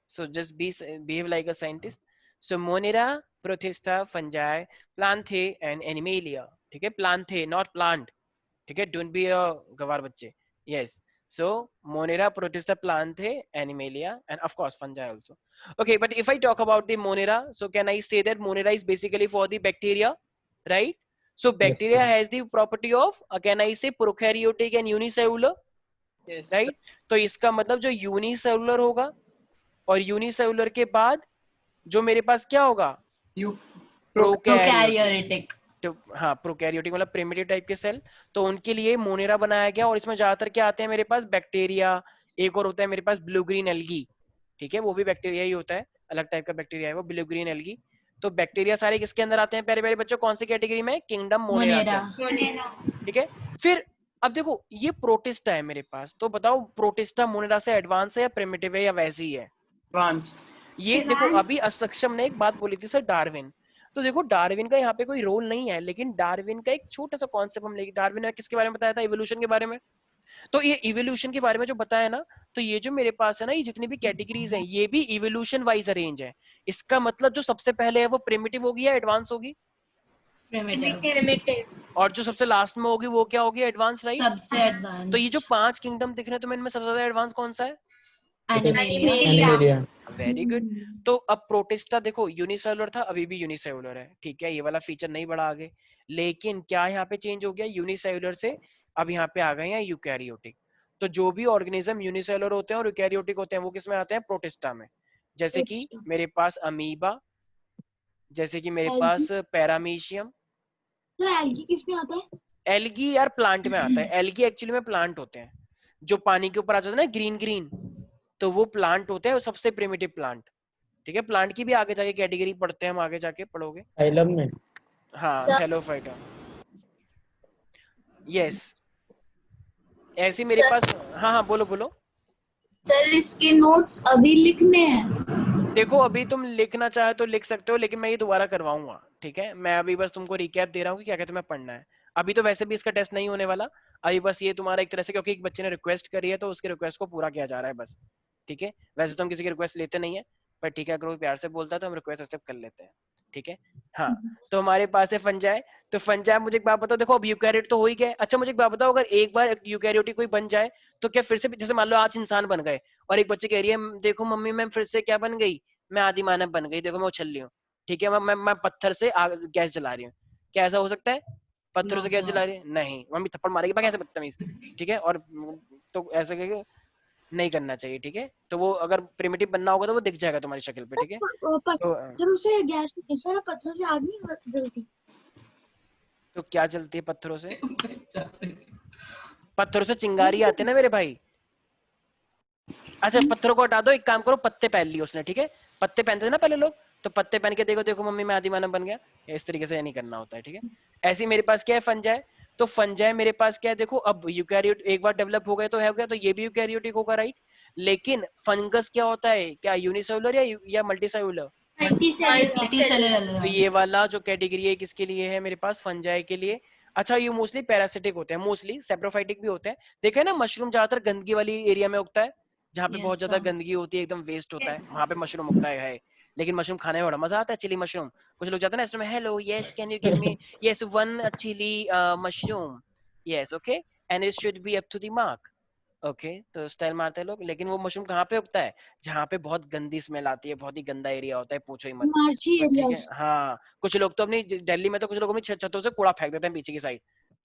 So just behave like a scientist. So Monera, Protista, Fungi, Planthe and Animalia. ठीक है, Planthe not plant. ठीक है, don't be a गवार बच्चे. Yes. So Monera, Protista, Planthe, Animalia and of course Fungi also. Okay, but if I talk about the Monera, so can I say that Monera is basically for the bacteria, right? So bacteria Yes, has the property of can I say prokaryotic and unicellular, Yes. right? तो इसका मतलब जो unicellular होगा और unicellular के बाद जो मेरे पास क्या होगा, You. Prokaryotic. तो हाँ प्रोकैरियोटिक मतलब प्रिमिटिव टाइप के सेल, तो उनके लिए मोनेरा बनाया गया. और इसमें ज्यादातर क्या आते हैं मेरे पास, बैक्टीरिया, एक और होता है मेरे पास ब्लू ग्रीन एल्गी, ठीक है, वो भी बैक्टीरिया ही होता है, अलग टाइप का बैक्टीरिया है वो ब्लू ग्रीन एल्गी. तो बैक्टीरिया सारे किसके अंदर आते हैं प्यारे प्यारे बच्चों, कौन सी कैटेगरी में, किंगडम मोनेरा के अंदर, ठीक है. फिर अब देखो ये प्रोटिस्टा है मेरे पास, तो बताओ प्रोटिस्टा मोनेरा से एडवांस है या प्रिमिटिव है या वैसी है. Advanced. ये देखो अभी असक्षम ने एक बात बोली थी सर डार्विन, तो देखो डार्विन का यहाँ पे कोई रोल नहीं है, लेकिन डार्विन का एक छोटा सा कॉन्सेप्ट हम लेंगे. डार्विन ने किसके बारे में बताया था, इवोल्यूशन के बारे में. तो ये इवोल्यूशन के बारे में जो बताया ना, तो ये जो मेरे पास है ना, ये जितनी भी कैटेगरीज हैं ये भी इवोल्यूशन वाइज अरेंज है. इसका मतलब जो सबसे पहले है वो प्रिमिटिव होगी या एडवांस होगी, Primitive. और जो सबसे लास्ट में होगी वो क्या होगी, एडवांस, राइट. सबसे एडवांस. तो ये जो 5 किंगडम दिख रहे हैं तो इनमें सबसे ज्यादा एडवांस कौन सा है, Animalia. Very good. तो अब प्रोटिस्टा देखो यूनिसेलुलर था, अभी भी यूनिसेलुलर है, ठीक है, ये वाला फीचर नहीं बढ़ा आगे, लेकिन क्या यहाँ पे चेंज हो गया, यूनिसेलुलर से अब यहाँ पे आ गए हैं यूकैरियोटिक. तो जो भी ऑर्गेनिज्म यूनिसेलुलर होते हैं और यूकैरियोटिक होते हैं वो किस में आते हैं, प्रोटिस्टा में. जैसे कि मेरे पास अमीबा, जैसे कि मेरे पास पैरामीशियम. सर एल्गी किस में आता है? एल्गी यार प्लांट में आता है, एल्गी एक्चुअली में प्लांट होते हैं जो पानी के ऊपर आ जाते हैं ना, ग्रीन ग्रीन, तो वो प्लांट होते हैं, वो सबसे प्रिमिटिव प्लांट, ठीक है. प्लांट की भी आगे जाके कैटेगरी पढ़ते हैं हम, आगे जाके पढ़ोगे. Phylum में. हाँ Sir. Thallophyta, yes. ऐसे मेरे Sir. पास, हाँ हाँ बोलो बोलो. सर इसके नोट्स अभी लिखने हैं. देखो अभी तुम लिखना चाहे तो लिख सकते हो, लेकिन मैं ये दोबारा करवाऊंगा, ठीक है. मैं अभी बस तुमको रिकैप दे रहा हूँ कि क्या क्या तुम्हें पढ़ना है. अभी तो वैसे भी इसका टेस्ट नहीं होने वाला, अभी बस ये तुम्हारा एक तरह से, क्योंकि एक बच्चे ने रिक्वेस्ट करी है तो उसकी रिक्वेस्ट को पूरा किया जा रहा है बस, ठीक है. वैसे तो हम किसी की रिक्वेस्ट लेते नहीं है, पर ठीक है अगर वो प्यार से बोलता है तो हम रिक्वेस्ट एक्सेप्ट कर लेते हैं, ठीक है. हाँ तो हमारे पास है फंजाई. तो फंजाई मुझे एक बात बताओ, देखो अब यूकैरियोट तो हो ही गए. अच्छा मुझे एक बात बताओ, अगर एक बार यूकैरियोटिक कोई बन जाए तो क्या फिर से, जैसे मान लो आज इंसान बन गए और एक बच्चे कह रही है देखो मम्मी मैं फिर से क्या बन गई, मैं आदि मानव बन गई, देखो मैं उछल रही हूँ, ठीक है, मैं पत्थर से गैस जला रही हूँ, क्या ऐसा हो सकता है, पत्थरों से गैस जला रही है, नहीं, मम्मी थप्पड़ मारेगी कैसे बदतमीज, ठीक है. और तो ऐसा करके नहीं करना चाहिए, ठीक है. तो वो अगर प्रिमिटिव बनना होगा तो वो दिख जाएगा तुम्हारी शक्ल पे, ठीक है. तो पत्थरों से गैस, सर पत्थरों से आग नहीं जलती? तो क्या जलती है पत्थरों से, पत्थरों से चिंगारी आती है ना मेरे भाई. अच्छा पत्थरों को हटा दो, एक काम करो, पत्ते पहन लिए उसने, ठीक है, पत्ते पहनते थे ना पहले लोग, तो पत्ते पहन के देखो देखो मम्मी मैं आदि मानव बन गया, इस तरीके से नहीं करना होता है, ठीक है. ऐसे ही मेरे पास क्या है, फंजाई. तो फंजाई मेरे पास क्या है, देखो अब यूकैरियोट एक बार डेवलप हो गए तो है हो गया, तो ये भी यूकैरियोटिक होगा, राइट. लेकिन फंगस क्या होता है, क्या यूनिसेलुलर या मल्टीसेलुलर, तो ये वाला जो कैटेगरी है किसके लिए है मेरे पास, फंजाई के लिए. अच्छा ये मोस्टली पैरासिटिक होते हैं, मोस्टली सेप्रोफाइटिक भी होते हैं. देखा है ना मशरूम ज्यादातर गंदगी वाली एरिया में उगता है, जहाँ पे बहुत ज्यादा गंदगी होती है, एकदम वेस्ट होता है, वहां पे मशरूम उगता है. लेकिन मशरूम खाने में बड़ा मजा आता है, चिली मशरूम. कुछ लोग जाते हैं ना इसमें, hello yes can you give me yes one chilli mushroom, yes okay and it should be up to the mark, okay. तो स्टाइल मारते हैं लोग, लेकिन वो मशरूम कहाँ पे उगता है, जहाँ पे बहुत गंदी स्मेल आती है, बहुत ही गंदा एरिया होता है, पूछो ही मत, मार्ची ठीक है. एरियाज. हाँ कुछ लोग तो अपनी दिल्ली में तो कुछ लोग अपनी छतों से कूड़ा फेंक देते हैं पीछे की साइड,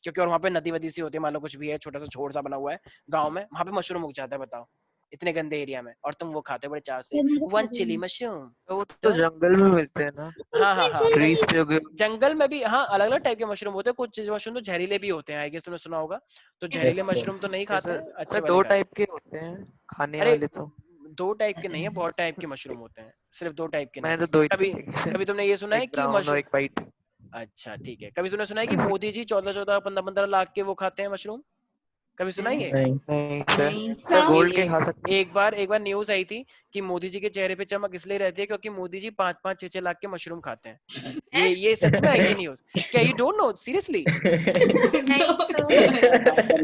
क्योंकि और वहाँ पे नदी वदी सी होती है, मान लो कुछ भी है, छोटा सा छोर सा बना हुआ है गाँव में, वहाँ पे मशरूम उग जाता है, बताओ इतने गंदे एरिया में, और तुम वो खाते हो बड़े चाव से, मैं तो वन खाता चिली हूँ। मशरूम। तो वो तो जंगल में मिलते हैं ना, हाँ हाँ हाँ, ट्रीज पे उगे। जंगल में भी हाँ अलग अलग टाइप के मशरूम होते हैं, कुछ मशरूम तो जहरीले भी होते हैं, आई गेस तुमने सुना होगा, तो जहरीले मशरूम तो नहीं खाते हैं, अच्छे सर वाले दो खाते हैं। टाइप के होते हैं खाने अरे वाले तो। 2 टाइप के नहीं है, बहुत टाइप के मशरूम होते हैं, सिर्फ 2 टाइप के नहीं। मैंने तो 2 ही कभी देखे, कभी तुमने ये सुना है एक कि ब्राउन और एक वाइट। अच्छा ठीक है, कभी तुमने सुना है कि मोदी जी 14-14 15-15 लाख के वो खाते हैं मशरूम, कभी सुना है ये? नहीं। नहीं सर, नहीं। सर गोल्ड के एक खा सकते हैं। एक बार न्यूज आई थी कि मोदी जी के चेहरे पे चमक इसलिए रहती है क्योंकि मोदी जी 5-5 6-6 लाख के मशरूम खाते हैं। ये सच में है ये न्यूज? क्या you don't know seriously? Sir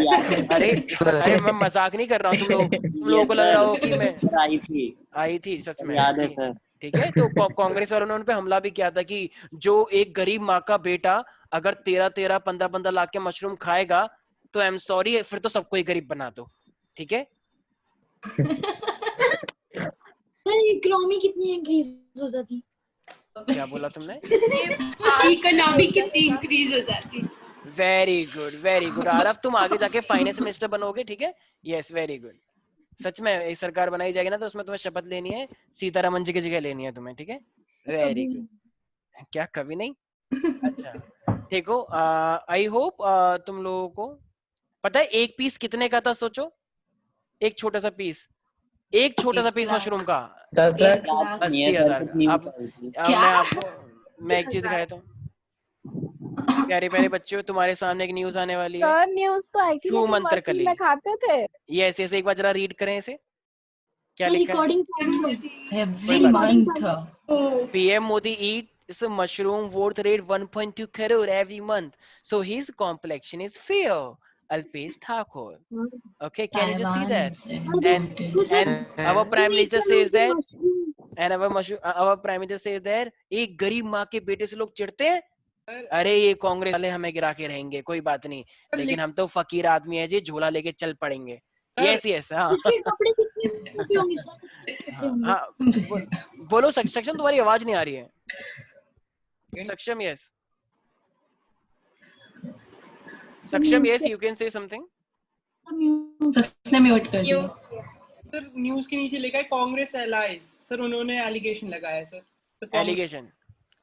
याद है, अरे सर अरे मैं मजाक नहीं कर रहा हूँ, तुम लोगों यस को लग रहा हो कि सर, मैं सर आई थी, आई थी सच सर में, याद है ठीक सर। ठीक है। तो कांग्रेस वालों ने उन पे हमला भी किया था कि जो एक गरीब माँ का बेटा अगर 13-13 15-15 लाख के मशरूम खाएगा तो आई एम सॉरी, फिर तो सबको ही गरीब बना दो, ठीक है। सर इकोनॉमी कितनी इंक्रीज हो जाती? क्या बोला तुमने? इकोनॉमी कितनी इंक्रीज हो जाती। वेरी गुड आरफ, तुम आगे जाके फाइनेंस मिनिस्टर बनोगे, ठीक है। यस वेरी गुड, सच में एक सरकार बनाई जाएगी ना तो उसमें तुम्हें शपथ लेनी है, सीतारमन जी की जगह लेनी है तुम्हें, ठीक है। Very good. क्या कभी नहीं? अच्छा ठीक हो, आई होप तुम लोगों को पता है एक पीस कितने का था, सोचो, एक छोटा सा पीस, एक छोटा सा 1 पीस लाख। मशरूम का 10 लाख। 1 लाख। नहीं है 80,000 सर, का। कुछ अब नहीं थी। क्या? मैं आपको मैं एक चीज दिखाया था, प्यारे प्यारे बच्चों, तुम्हारे सामने एक न्यूज आने वाली है, सर न्यूज तो आई थी छू लेकिन मंत्र मशरूम कली। में खाते थे। यस यस, एक बार जरा रीड करें इसे, क्या लिखा है? रिकॉर्डिंग चालू है। Every कोई बात month. PM Modi eats a mushroom worth rate 1.2 crore every month, so his complexion is fair. Alpesh Thakur. Okay, can you just see Taiwan that? से तो And sir our prime minister says that, mushroom and our prime minister says that एक गरीब माँ के बेटे से लोग चिढ़ते हैं, अरे ये कांग्रेस वाले हमें गिरा के रहेंगे, कोई बात नहीं, लेकिन हम तो फकीर आदमी है जी, झोला लेके चल पड़ेंगे। यस यस, हाँ इसके कपड़े कितने के होंगे सर? कितने होंगे? हाँ बोलो सक्षम, तुम्हारी आवाज नहीं आ रही है। सक्षम यस, सक्षम यस, यू कैन से समथिंग। उसने म्यूट कर दिया। सर न्यूज के नीचे लिखा है कांग्रेस एलाइज, सर उन्होंने एलिगेशन लगाया है सर। तो कांग्रेस- एलिगेशन,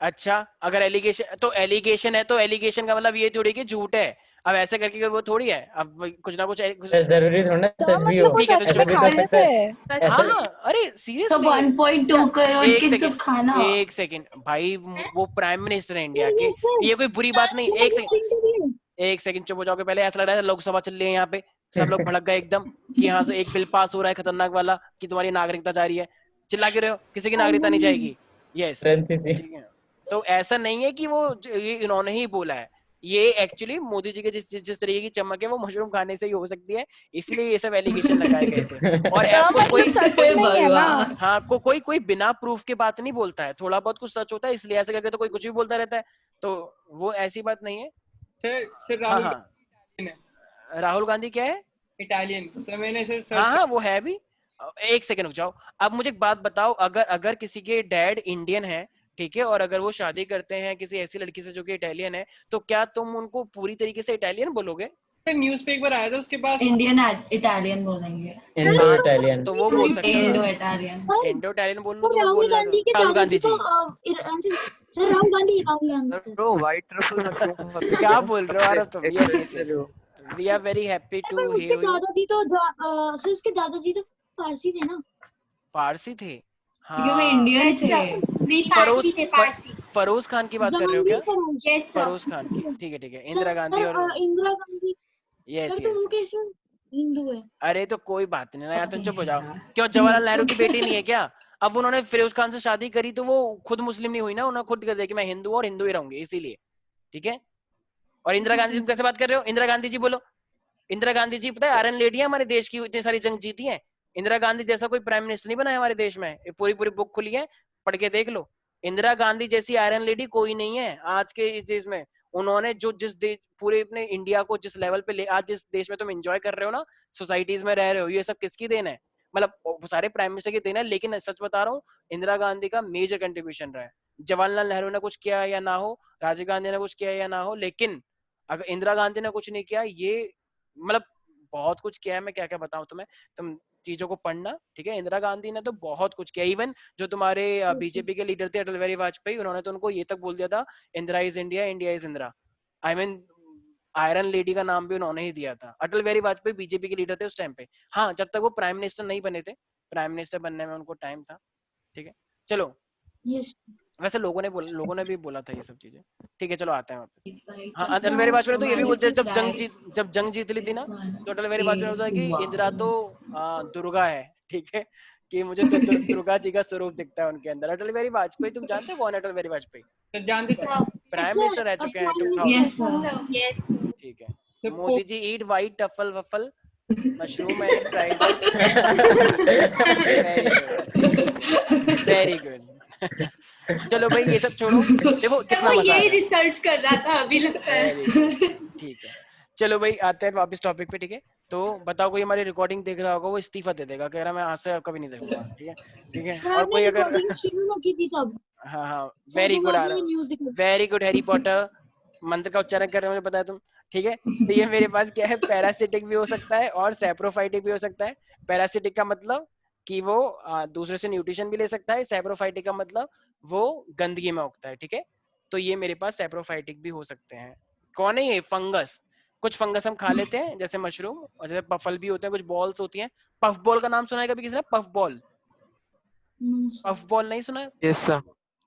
अच्छा अगर एलिगेशन तो एलिगेशन है तो एलिगेशन का मतलब ये थोड़ी कि झूठ है, अब ऐसे करके वो थोड़ी है, अब कुछ ना कुछ जरूरी थोड़ा तो सच भी हो, मतलब वो ठीक है, तो सच ऐसा में भी तो खाते सकता है। थे। हाँ ऐसा अरे तो सीरियसली 1.2 करोड़ एक के सेकंड, सिर्फ खाना। एक सेकंड भाई, वो प्राइम मिनिस्टर है इंडिया के, ये सर ये कोई बुरी बात नहीं, एक सेकंड चुप हो जाओगे, पहले ऐसा लग रहा है लोकसभा चल रही है यहाँ पे, सब लोग भड़क गए एकदम कि यहाँ से एक बिल पास हो रहा है खतरनाक वाला कि तुम्हारी नागरिकता जा रही है, चिल्ला क्यों रहे हो, किसी की नागरिकता नहीं जाएगी। यस ठीक है, तो ऐसा नहीं है कि वो ये इन्होंने ही बोला है, ये एक्चुअली मोदी जी के जिस तरीके की चमक है वो मशरूम खाने से ही हो सकती है, इसलिए ये सब एलिगेशन लगाए गए थे। और तो आपको कोई मतलब सच नहीं है ना। हाँ कोई बिना प्रूफ के बात नहीं बोलता है, थोड़ा बहुत कुछ सच होता है, इसलिए ऐसे करके तो कोई कुछ भी बोलता रहता है, तो वो ऐसी बात नहीं है। सर हाँ राहुल हाँ, राहुल गांधी क्या है? इटालियन सर, मैंने सर सर्च हाँ वो है भी। एक सेकंड रुक जाओ, अब मुझे एक बात बताओ, अगर किसी के डैड इंडियन है, ठीक है, और अगर वो शादी करते हैं किसी ऐसी लड़की से जो कि इटालियन है, तो क्या तुम उनको पूरी तरीके से इटालियन बोलोगे? न्यूज पे एक बार आया था, उसके पास इंडियन इटालियन बोलेंगे। Indo Italian. तो वो बोल सकते हो, इंडो इटालियन। इंडो इटालियन बोल लो सर तो वो राहुल बोल गांधी के राहुल गांधी दादाजी जी। तो sir Rahul Gandhi bro white truffle mushroom क्या बोल रहे हो यार तुम? Yes yes Excellent. Yes, we are very happy पर टू उसके हियर यू। दादाजी तो सर उसके दादाजी तो फारसी थे ना? फारसी थे? क्योंकि वो हाँ, इंडियन थे। नहीं फरोज पारसी थे, पारसी। फरोज खान की बात कर रहे हो क्या? Jahangir yes sir. Furrows Khan की, ठीक है, इंदिरा गांधी और इंदिरा गांधी यस सर, तो वो यस। कैसे हिंदू है? अरे तो कोई बात नहीं ना यार, तुम चुप हो जाओ। क्यों जवाहरलाल नेहरू की बेटी नहीं है क्या? अब उन्होंने फिरोज खान से शादी करी तो वो खुद मुस्लिम नहीं हुई ना, उन्होंने खुद कर दिया कि मैं हिंदू और हिंदू ही रहूंगी, इसीलिए, ठीक है। और इंदिरा गांधी तुम कैसे बात कर रहे हो? इंदिरा गांधी जी बोलो, इंदिरा गांधी जी पता है आयरन लेडी है हमारे देश की, इतनी सारी जंग जीती है। इंदिरा गांधी जैसा कोई प्राइम मिनिस्टर नहीं बना है हमारे देश में, पूरी पूरी बुक खुली है, पढ़ के देख लो। इंदिरा गांधी जैसी आयरन लेडी कोई नहीं है आज के इस देश में। उन्होंने जो जिस देश पूरे अपने इंडिया को जिस लेवल पे ले, आज जिस देश में तुम एंजॉय कर रहे हो ना, सोसाइटीज में रह रहे हो, ये सब किसकी देन है? मतलब सारे प्राइम मिनिस्टर की देन है, लेकिन सच बता रहा हूँ इंदिरा गांधी का मेजर कंट्रीब्यूशन रहा है। जवाहरलाल नेहरू ने कुछ किया या ना हो, राजीव गांधी ने कुछ किया या ना हो, लेकिन अगर इंदिरा गांधी ने कुछ नहीं किया, ये मतलब बहुत कुछ किया है, मैं क्या क्या बताऊं तुम्हें, तुम चीजों को पढ़ना, ठीक है। इंदिरा गांधी ने तो बहुत कुछ किया, इवन जो तुम्हारे बीजेपी के लीडर थे अटल बिहारी वाजपेयी, उन्होंने तो उनको ये तक बोल दिया था, Indira is India, India is Indira. I mean iron lady का नाम भी उन्होंने ही दिया था। अटल बिहारी वाजपेयी बीजेपी के लीडर थे उस टाइम पे, हाँ, जब तक वो प्राइम मिनिस्टर नहीं बने थे, प्राइम मिनिस्टर बनने में उनको टाइम था, ठीक है। चलो, यस वैसे लोगों ने भी बोला था ये सब चीजें, ठीक है। चलो आते हैं वापस। हाँ, Right. अटल बिहारी वाजपेयी ने तो ये भी बोलते, It's rice. जब जंग जीत ली थी ना, This one. तो अटल बिहारी वाजपेयी ने बोला कि Wow. इंदिरा तो दुर्गा है, ठीक है, कि मुझे तो दुर्गा जी का स्वरूप दिखता है उनके अंदर। अटल बिहारी वाजपेयी, तुम जानते हो कौन है अटल बिहारी वाजपेयी? सर जानते सर? प्राइम मिनिस्टर रह चुके हैं 2000। Yes, sir. Yes. ठीक है। Sir, Modi ji eat white truffle waffle mushroom and fried. Very good. चलो भाई ये सब छोड़ो, देखो कितना वो मजा यही आया। रिसर्च कर रहा था अभी लगता है। ठीक है, चलो भाई आते हैं वापस टॉपिक पे, ठीक है। तो बताओ, कोई हमारी रिकॉर्डिंग देख रहा होगा, वो इस्तीफा दे देगा, कह रहा मैं आज से कभी नहीं देखूंगा, ठीक है, ठीक है। और कोई अगर रिकॉर्डिंग शुरू ना की थी तब हाँ हाँ, वेरी गुड आ रहा, न्यूज़ दिखा वेरी गुड हैरी पॉटर, मंत्र का उच्चारण कर रहे हो, मुझे पता है तुम, ठीक है। तो ये मेरे पास क्या है, पैरासिटिक भी हो सकता है और सैप्रोफाइटिक भी हो सकता है। पैरासिटिक का मतलब कि वो दूसरे से न्यूट्रिशन भी ले सकता है, सैप्रोफाइटिक का मतलब वो गंदगी में उगता है, ठीक है। तो ये मेरे पास सैप्रोफाइटिक भी हो सकते हैं। कौन है ये? फंगस। कुछ फंगस हम खा लेते हैं, जैसे मशरूम, और जैसे पफल भी होते हैं, कुछ बॉल्स होती हैं। पफ बॉल का नाम सुना है कभी किसी ने? पफ बॉल, पफ बॉल नहीं सुना है? Yes sir,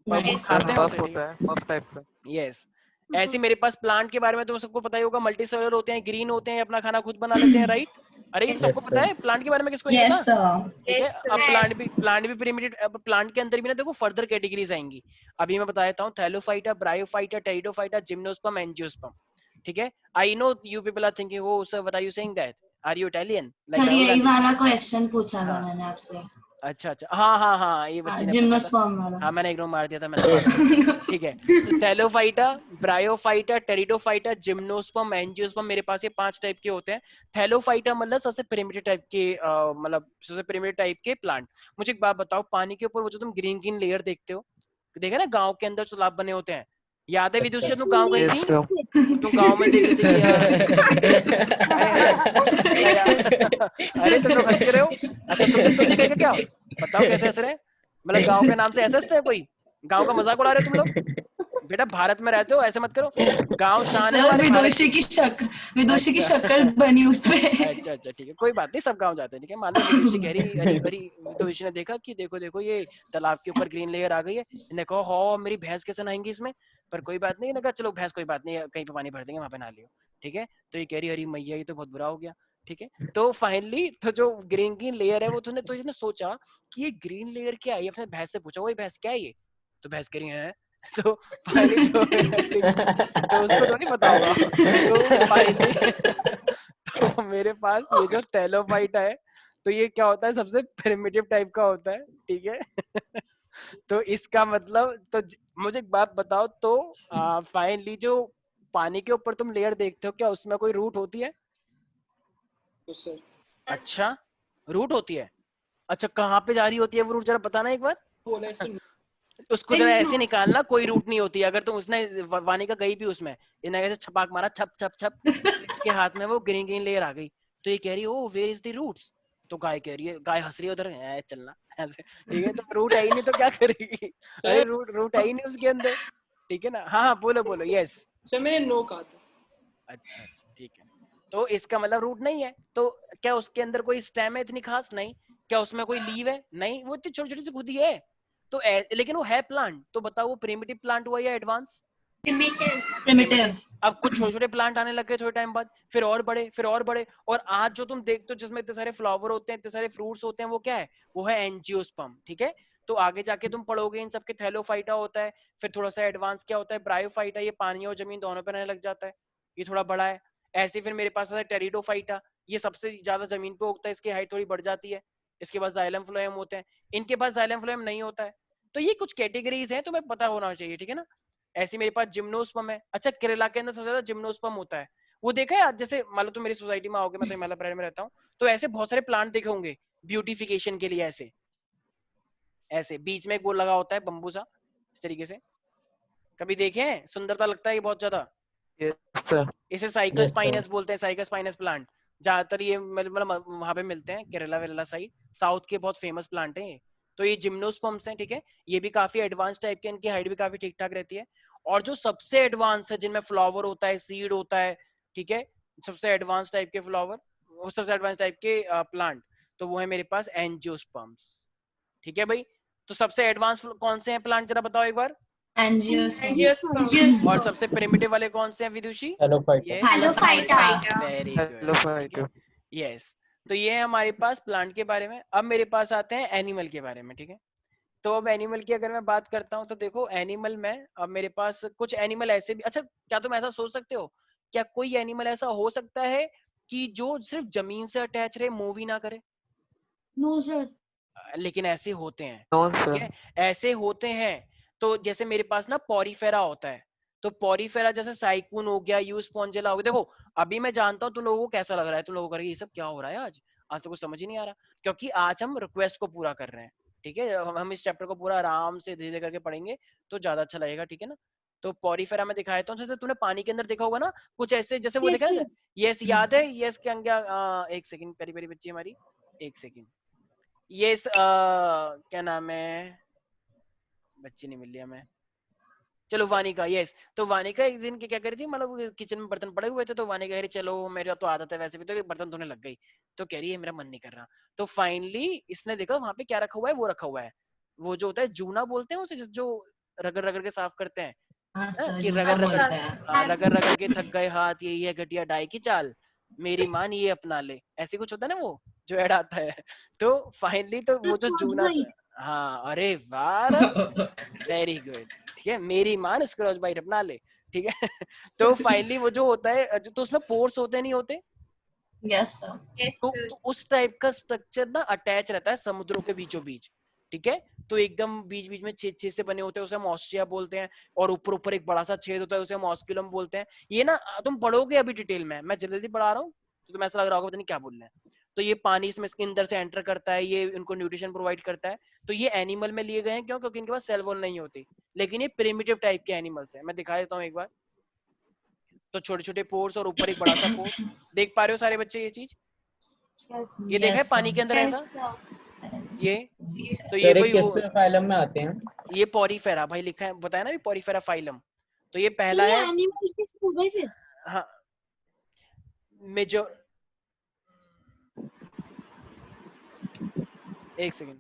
Nice. खाते हैं पफ उसे, ठीक होता है, पफ टाइप का। यस। ऐसे मेरे पास प्लांट के बारे में तुम सबको पता ही होगा, मल्टी सेलुलर होते हैं, ग्रीन होते हैं, अपना खाना खुद बना लेते हैं, राइट? अरे ये तो सबको पता है, प्लांट के बारे में किसको नहीं Yes, पता? sir. ठीक है। Yes, sir. अब प्लांट भी प्रिमिटिव, अब प्लांट के अंदर भी ना देखो फर्दर कैटेगरीज आएंगी। अभी मैं बता देता हूँ, thallophyta, bryophyta, pteridophyta, gymnosperm, angiosperm, ठीक है। I know you people are thinking, oh sir what are you saying that, are you Italian like sir Rahul यही गांधी? वाला क्वेश्चन पूछा था हाँ। मैंने आपसे। अच्छा अच्छा, हाँ हाँ हाँ, ये बच्ची ने पूछा था। जिम्नोस्पर्म वाला। हाँ मैंने इग्नोर मार दिया था, मैंने ठीक है। तो Thallophyta, bryophyta, pteridophyta, gymnosperm, angiosperm, मेरे पास ये 5 टाइप के होते हैं। थैलोफाइटा मतलब सबसे प्रिमिटिव टाइप के, मतलब सबसे प्रिमिटिव टाइप के प्लांट। मुझे एक बात बताओ, पानी के ऊपर वो जो तुम ग्रीन ग्रीन लेयर देखते हो, देखा ना गांव के अंदर तालाब बने होते हैं, याद है विदुषी तुम गांव गई यस थी, सर, तुम गांव में देख रही थी कि अरे तुम लोग हंस रहे हो। अच्छा तुमने कहा क्या, बताओ कैसे हंस रहे हैं? मतलब गांव के नाम से ऐसे हंसते हैं कोई? गांव का मजाक उड़ा रहे हो तुम लोग? बेटा भारत में रहते हो, ऐसे मत करो। गांव शान है सर हमारे भारत की। विदुषी की अच्छा। शक्ल बनी उस पे। अच्छा अच्छा, ठीक है, कोई बात नहीं, सब गांव जाते हैं, ठीक है। मान लो विदुषी कह रही, अरे अरे विदुषी ने देखा कि देखो देखो ये तालाब के ऊपर ग्रीन लेयर आ गई है, इन्हें कहा हो मेरी भैंस कैसे नहाएंगी इसमें, पर कोई बात नहीं, इन्हें कहा चलो भैंस कोई बात नहीं, कहीं पे पानी भर देंगे, वहां पे नहा लियो, ठीक है। तो ये कह रही अरे मैया ये तो बहुत बुरा हो गया, ठीक है। तो फाइनली तो जो ग्रीन ग्रीन लेयर है वो तो इसने सोचा कि ये ग्रीन लेयर क्या है, ये अपने भैंस से पूछा, वही भैंस क्या है ये, तो भैंस कह रही है तो फाइनली जो तो उसको तो नहीं पता होगा, तो फाइनली तो मेरे पास ये जो थैलोफाइटा है, तो ये क्या होता है, सबसे प्रिमिटिव टाइप का होता है, ठीक है। तो इसका मतलब तो मुझे एक बात बताओ, तो फाइनली जो पानी के ऊपर तुम लेयर देखते हो, क्या उसमें कोई रूट होती है? तो सर अच्छा, रूट होती है। अच्छा, कहाँ पे जा रही होती है वो रूट, जरा बताना एक बार। बोला है सर। उसको जरा ऐसे निकालना, कोई रूट नहीं होती। अगर तुम उसने वानिका गई भी उसमें, इन्हें ऐसे छपाक मारा, छप छप छप, इसके हाथ में वो ग्रीन ग्रीन लेयर आ गई, तो ये कह रही है ओ वेयर इज द रूट्स, तो गाय कह रही है, गाय हंस रही है उधर, चलना ऐसे, ठीक है। तो रूट है ही नहीं तो क्या करेगी? अरे रूट है ही नहीं उसके अंदर, ठीक है ना। हाँ हाँ बोलो बोलो, यस। सर मैंने नो कहा था। अच्छा अच्छा, ठीक है। तो इसका मतलब रूट नहीं है, तो क्या उसके अंदर कोई स्टेम है इतनी खास? नहीं। क्या उसमें कोई लीव है? नहीं, वो इतनी छोटी छोटी सी खुद ही है। तो लेकिन वो है प्लांट, तो बताओ वो प्रिमिटिव प्लांट हुआ या एडवांस? प्रिमिटिव। अब कुछ छोटे छोटे प्लांट आने लग गए थोड़े टाइम बाद, फिर और बड़े, फिर और बड़े, और आज जो तुम देखते हो जिसमें इतने सारे फ्लावर होते हैं, इतने सारे फ्रूट्स होते हैं, वो क्या है? वो है एंजियोस्पर्म, ठीक है। तो आगे जाके तुम पढ़ोगे इन सबके थैलोफाइटा होता है, फिर थोड़ा सा एडवांस क्या होता है, ब्रायोफाइटा, ये पानी और जमीन दोनों पे रहने लग जाता है, ये थोड़ा बड़ा है। ऐसे फिर मेरे पास आता है टेरिडोफाइटा, ये सबसे ज्यादा जमीन पे उगता है, इसकी हाइट थोड़ी बढ़ जाती है। इसके पास जाइलम फ्लोएम होते हैं, इनके पास जाइलम फ्लोएम नहीं होता है। तो ये कुछ कैटेगरीज हैं, तुम्हें पता होना चाहिए, ठीक है ना। ऐसे मेरे पास जिम्नोस्पर्म है। अच्छा, केरला के अंदर सबसे ज्यादा जिम्नोस्पर्म होता है, वो देखा है आज, जैसे मान लो तुम मेरी सोसाइटी में आओगे, मैं तो हिमालय प्रायर में रहता हूँ, तो ऐसे बहुत सारे प्लांट देखे होंगे ब्यूटिफिकेशन के लिए, ऐसे ऐसे बीच में एक वो लगा होता है बम्बू सा, इस तरीके से, कभी देखे हैं? सुंदरता लगता है ये बहुत ज्यादा। यस सर, इसे साइकस Yes, sir. पाइनस बोलते हैं, साइकस पाइनस प्लांट। ज्यादातर ये मतलब वहां पे मिलते हैं, केरला वेरला साइड, साउथ के बहुत फेमस प्लांट है ये। तो ये जिम्नोस्पर्म्स हैं, ठीक है, ये भी काफी एडवांस टाइप के, इनकी हाइट भी काफी ठीक ठाक रहती है। और जो सबसे एडवांस है, जिनमें फ्लावर होता है, सीड होता है, ठीक है, सबसे एडवांस टाइप के फ्लावर, वो सबसे एडवांस टाइप के प्लांट, तो वो है मेरे पास एंजियोस्पर्म्स। ठीक है भाई, तो सबसे एडवांस कौन से हैं प्लांट, जरा बताओ एक बार। एंजियोस्पर्म और सबसे प्रिमिटिव वाले कौन से हैं विदुषी? Helophyta. ये हेलोफाइटा वेरी गुड, हेलोफाइटा। यस। तो ये है हमारे पास प्लांट के बारे में। अब मेरे पास आते हैं एनिमल के बारे में, ठीक है। तो अब एनिमल की अगर मैं बात करता हूँ, तो देखो एनिमल में अब मेरे पास कुछ एनिमल ऐसे भी, अच्छा क्या तुम ऐसा सोच सकते हो, क्या कोई एनिमल ऐसा हो सकता है कि जो सिर्फ जमीन से अटैच रहे, मूव ही ना करे? No sir. लेकिन ऐसे होते हैं, नो ठीक सर। है, ऐसे होते हैं। तो जैसे मेरे पास ना पॉरीफेरा होता है, तो पॉरीफेरा जैसे साइकून हो गया, यूस्पोंजिला हो गया। देखो अभी मैं जानता हूँ तुम लोगों को कैसा लग रहा है, तुम लोगों को ये सब क्या हो रहा है, आज तो कुछ समझ ही नहीं आ रहा, क्योंकि आज हम रिक्वेस्ट को पूरा कर रहे हैं, ठीक है। हम इस चैप्टर को पूरा आराम से धीरे करके पढ़ेंगे तो ज्यादा अच्छा लगेगा, ठीक है ना। तो पॉरीफेरा में दिखाया था, जैसे तूने पानी के अंदर देखा होगा ना कुछ ऐसे, जैसे वो Yes, देखा ना, sir. यस याद है, यस क्या, एक सेकंड, पेरी पेरी बच्ची हमारी, एक सेकंड, ये क्या नाम है, बच्ची नहीं मिल रही हमें, चलो वानिका, यस। तो वानिका एक दिन क्या करी थी, मतलब किचन में बर्तन पड़े हुए थे, तो वानिका कह रही चलो, मेरा तो आदत है वैसे भी, तो बर्तन धोने लग गई। तो कह रही है मेरा मन नहीं कर रहा। तो फाइनली इसने देखा वहां पे क्या रखा हुआ है, वो रखा हुआ है, वो जो होता है जूना बोलते हैं उसे, जो रगड़ रगड़ के साफ करते हैं, हाँ सर कि जूना रगड़ रगड़, बोलते हैं हाँ, रगड़ रगड़ के थक गए हाथ, यही है घटिया डाई की चाल, मेरी मान ये अपना ले, ऐसे कुछ होता है ना, वो जो ऐड आता है। तो फाइनली तो वो जो Scotch जूना Brite. हाँ, अरे वाह, वेरी गुड, ठीक है, मेरी मान स्क्रॉच बाइट अपना ले, ठीक है। तो फाइनली वो जो होता है, तो उसमें पोर्स होते नहीं होते, यस सर तो उस टाइप का स्ट्रक्चर ना अटैच रहता है समुद्रों के बीचों बीच, ठीक है। तो एकदम बीच बीच में छेद छेद से बने होते हैं, उसे हम ऑस्ट्रिया बोलते हैं। और ऊपर ऊपर एक बड़ा सा छेद होता है, उसे हम ऑस्कुलम बोलते हैं। ये ना तुम पढ़ोगे अभी डिटेल में, मैं जल्दी पढ़ा रहा हूँ तो तुम्हें ऐसा लग रहा होगा पता नहीं क्या बोल रहे हैं। तो ये पानी इसमें इसके अंदर से एंटर करता है, ये इनको न्यूट्रिशन प्रोवाइड करता है। तो ये एनिमल में लिए गए हैं, क्यों? क्योंकि इनके पास सेल वॉल नहीं होती, लेकिन ये प्रिमिटिव टाइप के एनिमल्स है। मैं दिखा देता हूँ एक बार। तो छोटे छोटे पोर्स और ऊपर एक बड़ा सा पोर्स, देख पा रहे हो सारे बच्चे ये चीज? ये देखा है यस पानी के अंदर ऐसा, ये तो ये सर कोई किस वो, फाइलम में आते हैं? ये पॉरीफेरा भाई लिखा है, बताया ना भी पॉरीफेरा फाइलम। तो ये पहला तो ये है, एनिमल्स के स्कूल गए फिर। हाँ, मेजर, एक सेकंड,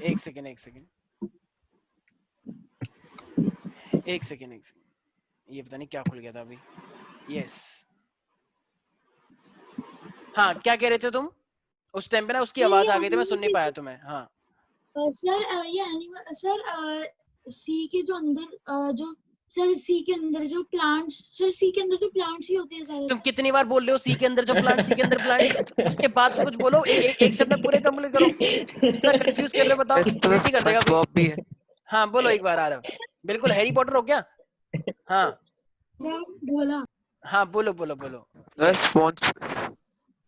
एक सेकंड, एक सेकंड, एक सेकंड, एक सेकंड, ये पता नहीं क्या खुल गया था अभी। यस, हाँ, क्या कह रहे थे तुम उस टाइम पे ना? उसकी सर, आवाज ये आ गई थी, मैं सुन नहीं animal पाया तुम्हें। हाँ, सर ये एनिमल सर सी के जो अंदर जो सर सी के अंदर जो प्लांट्स, सर सी के अंदर जो प्लांट्स ही होते हैं सारे। तुम कितनी बार बोल रहे हो सी के अंदर जो प्लांट, सी के अंदर प्लांट, उसके बाद तो कुछ बोलो, एक शब्द में पूरे कंप्लीट करो। इतना कंफ्यूज कर रहे हो, बताओ, इस पर उल्टी कर देगा कोई। स्पंजबॉब भी है। हाँ बोलो एक बार, आरव, बिल्कुल हैरी पॉटर हो क्या? हाँ सर बोला। हाँ, बोलो बोलो बोलो। स्पॉन्ज।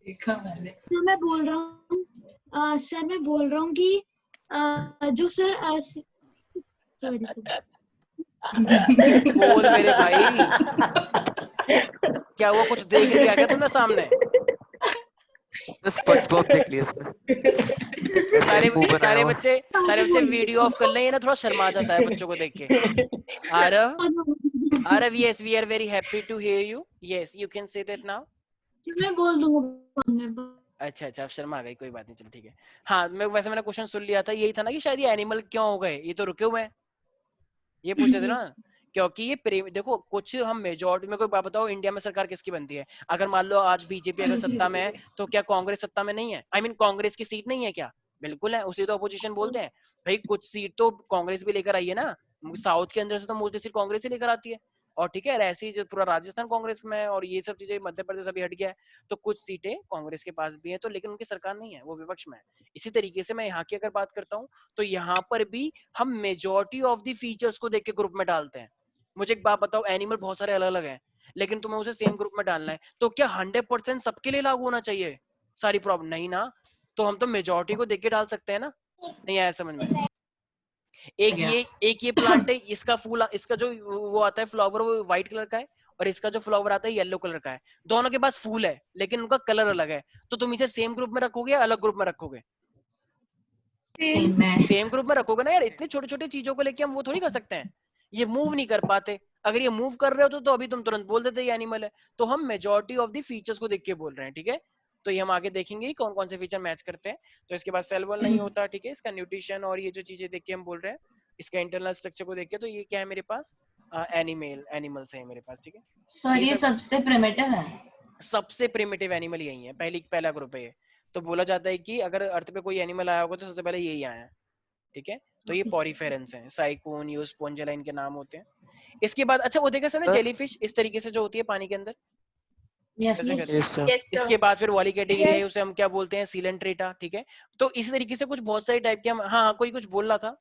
देखा मैंने सर मैं बोल रहा हूँ सर मैं बोल रहा हूँ कि जो सर सॉरी बोल मेरे भाई, क्या वो कुछ देख लिया क्या तुमने सामने? स्पंजबॉब देख लिया उसने। सारे बच्चे वीडियो ऑफ कर लें, ये ना थोड़ा शर्मा जाता है बच्चों को देख के। Aarav, yes, we are very happy to hear you. Yes, you can say that now. मैं बोल दूंगा। अच्छा अच्छा, अब शर्मा आ गई, कोई बात नहीं, चलो ठीक है। हाँ, मैंने क्वेश्चन सुन लिया था, यही था ना कि शायद ये एनिमल क्यों हो गए, ये तो रुके हुए हैं, ये पूछे थे ना। क्योंकि ये देखो कुछ हम मेजॉरिटी में, कोई बात बताओ, इंडिया में सरकार किसकी बनती है? अगर मान लो आज बीजेपी अगर सत्ता में है, तो क्या कांग्रेस सत्ता में नहीं है? आई मीन कांग्रेस की सीट नहीं है क्या? बिल्कुल है, उसे तो अपोजिशन बोलते हैं भाई। कुछ सीट तो कांग्रेस भी लेकर आई है ना, साउथ के अंदर से तो मोस्टली सीट कांग्रेस ही लेकर आती है। और ठीक है, ऐसी जो पूरा राजस्थान कांग्रेस में है, और ये सब चीजें मध्य प्रदेश अभी हट गया है, तो कुछ सीटें कांग्रेस के पास भी है, तो लेकिन उनकी सरकार नहीं है, वो विपक्ष में है। इसी तरीके से मैं यहाँ की अगर बात करता हूँ, तो यहाँ पर भी हम मेजोरिटी ऑफ द फीचर्स को देख के ग्रुप में डालते हैं। मुझे एक बात बताओ, एनिमल बहुत सारे अलग अलग हैं, लेकिन तुम्हें उसे सेम ग्रुप में डालना है, तो क्या 100% सबके लिए लागू होना चाहिए सारी प्रॉब्लम? नहीं ना। तो हम तो मेजोरिटी को देख के डाल सकते हैं ना। नहीं आया समझ में? एक ये प्लांट है, इसका फूल, इसका जो वो आता है फ्लावर वो व्हाइट कलर का है, और इसका जो फ्लावर आता है येलो कलर का है। दोनों के पास फूल है लेकिन उनका कलर अलग है, तो तुम इसे सेम ग्रुप में रखोगे या अलग ग्रुप में रखोगे? सेम ग्रुप में रखोगे ना यार। इतनी छोटी छोटी चीजों को लेके हम वो थोड़ी कर सकते हैं। ये मूव नहीं कर पाते, अगर ये मूव कर रहे हो तो अभी तुम तुरंत बोल देते ये एनिमल है। तो हम मेजोरिटी ऑफ द फीचर्स को देख के बोल रहे हैं, ठीक है। तो ये हम आगे देखेंगे कौन कौन से फीचर मैच करते हैं। तो इसके बाद सेल वॉल नहीं होता, ठीक है। इसका न्यूट्रिशन और ये जो चीजें देख के हम बोल रहे हैं, इसका इंटरनल स्ट्रक्चर को देख के, तो ये क्या है मेरे पास, एनिमल्स है मेरे पास, ठीक है। सर ये सबसे प्रिमिटिव है। सबसे प्रिमिटिव एनिमल यही है, पहला ग्रुप है ये। तो बोला जाता है कि अगर अर्थ पे कोई एनिमल आया होगा तो सबसे पहले यही आया है, ठीक है। तो ये पॉरीफेरेंस हैं, साइकोन, यूस्पोंजिला इनके नाम होते हैं। इसके बाद अच्छा वो देखा सर ने जेलीफिश इस तरीके से जो होती है पानी के अंदर। यस इसके बाद फिर वाली कैटेगरी है, उसे हम क्या बोलते हैं, सीलेंट्रेटा, ठीक है। तो इसी तरीके से कुछ बहुत सारे टाइप के हम, हाँ कोई कुछ बोल रहा था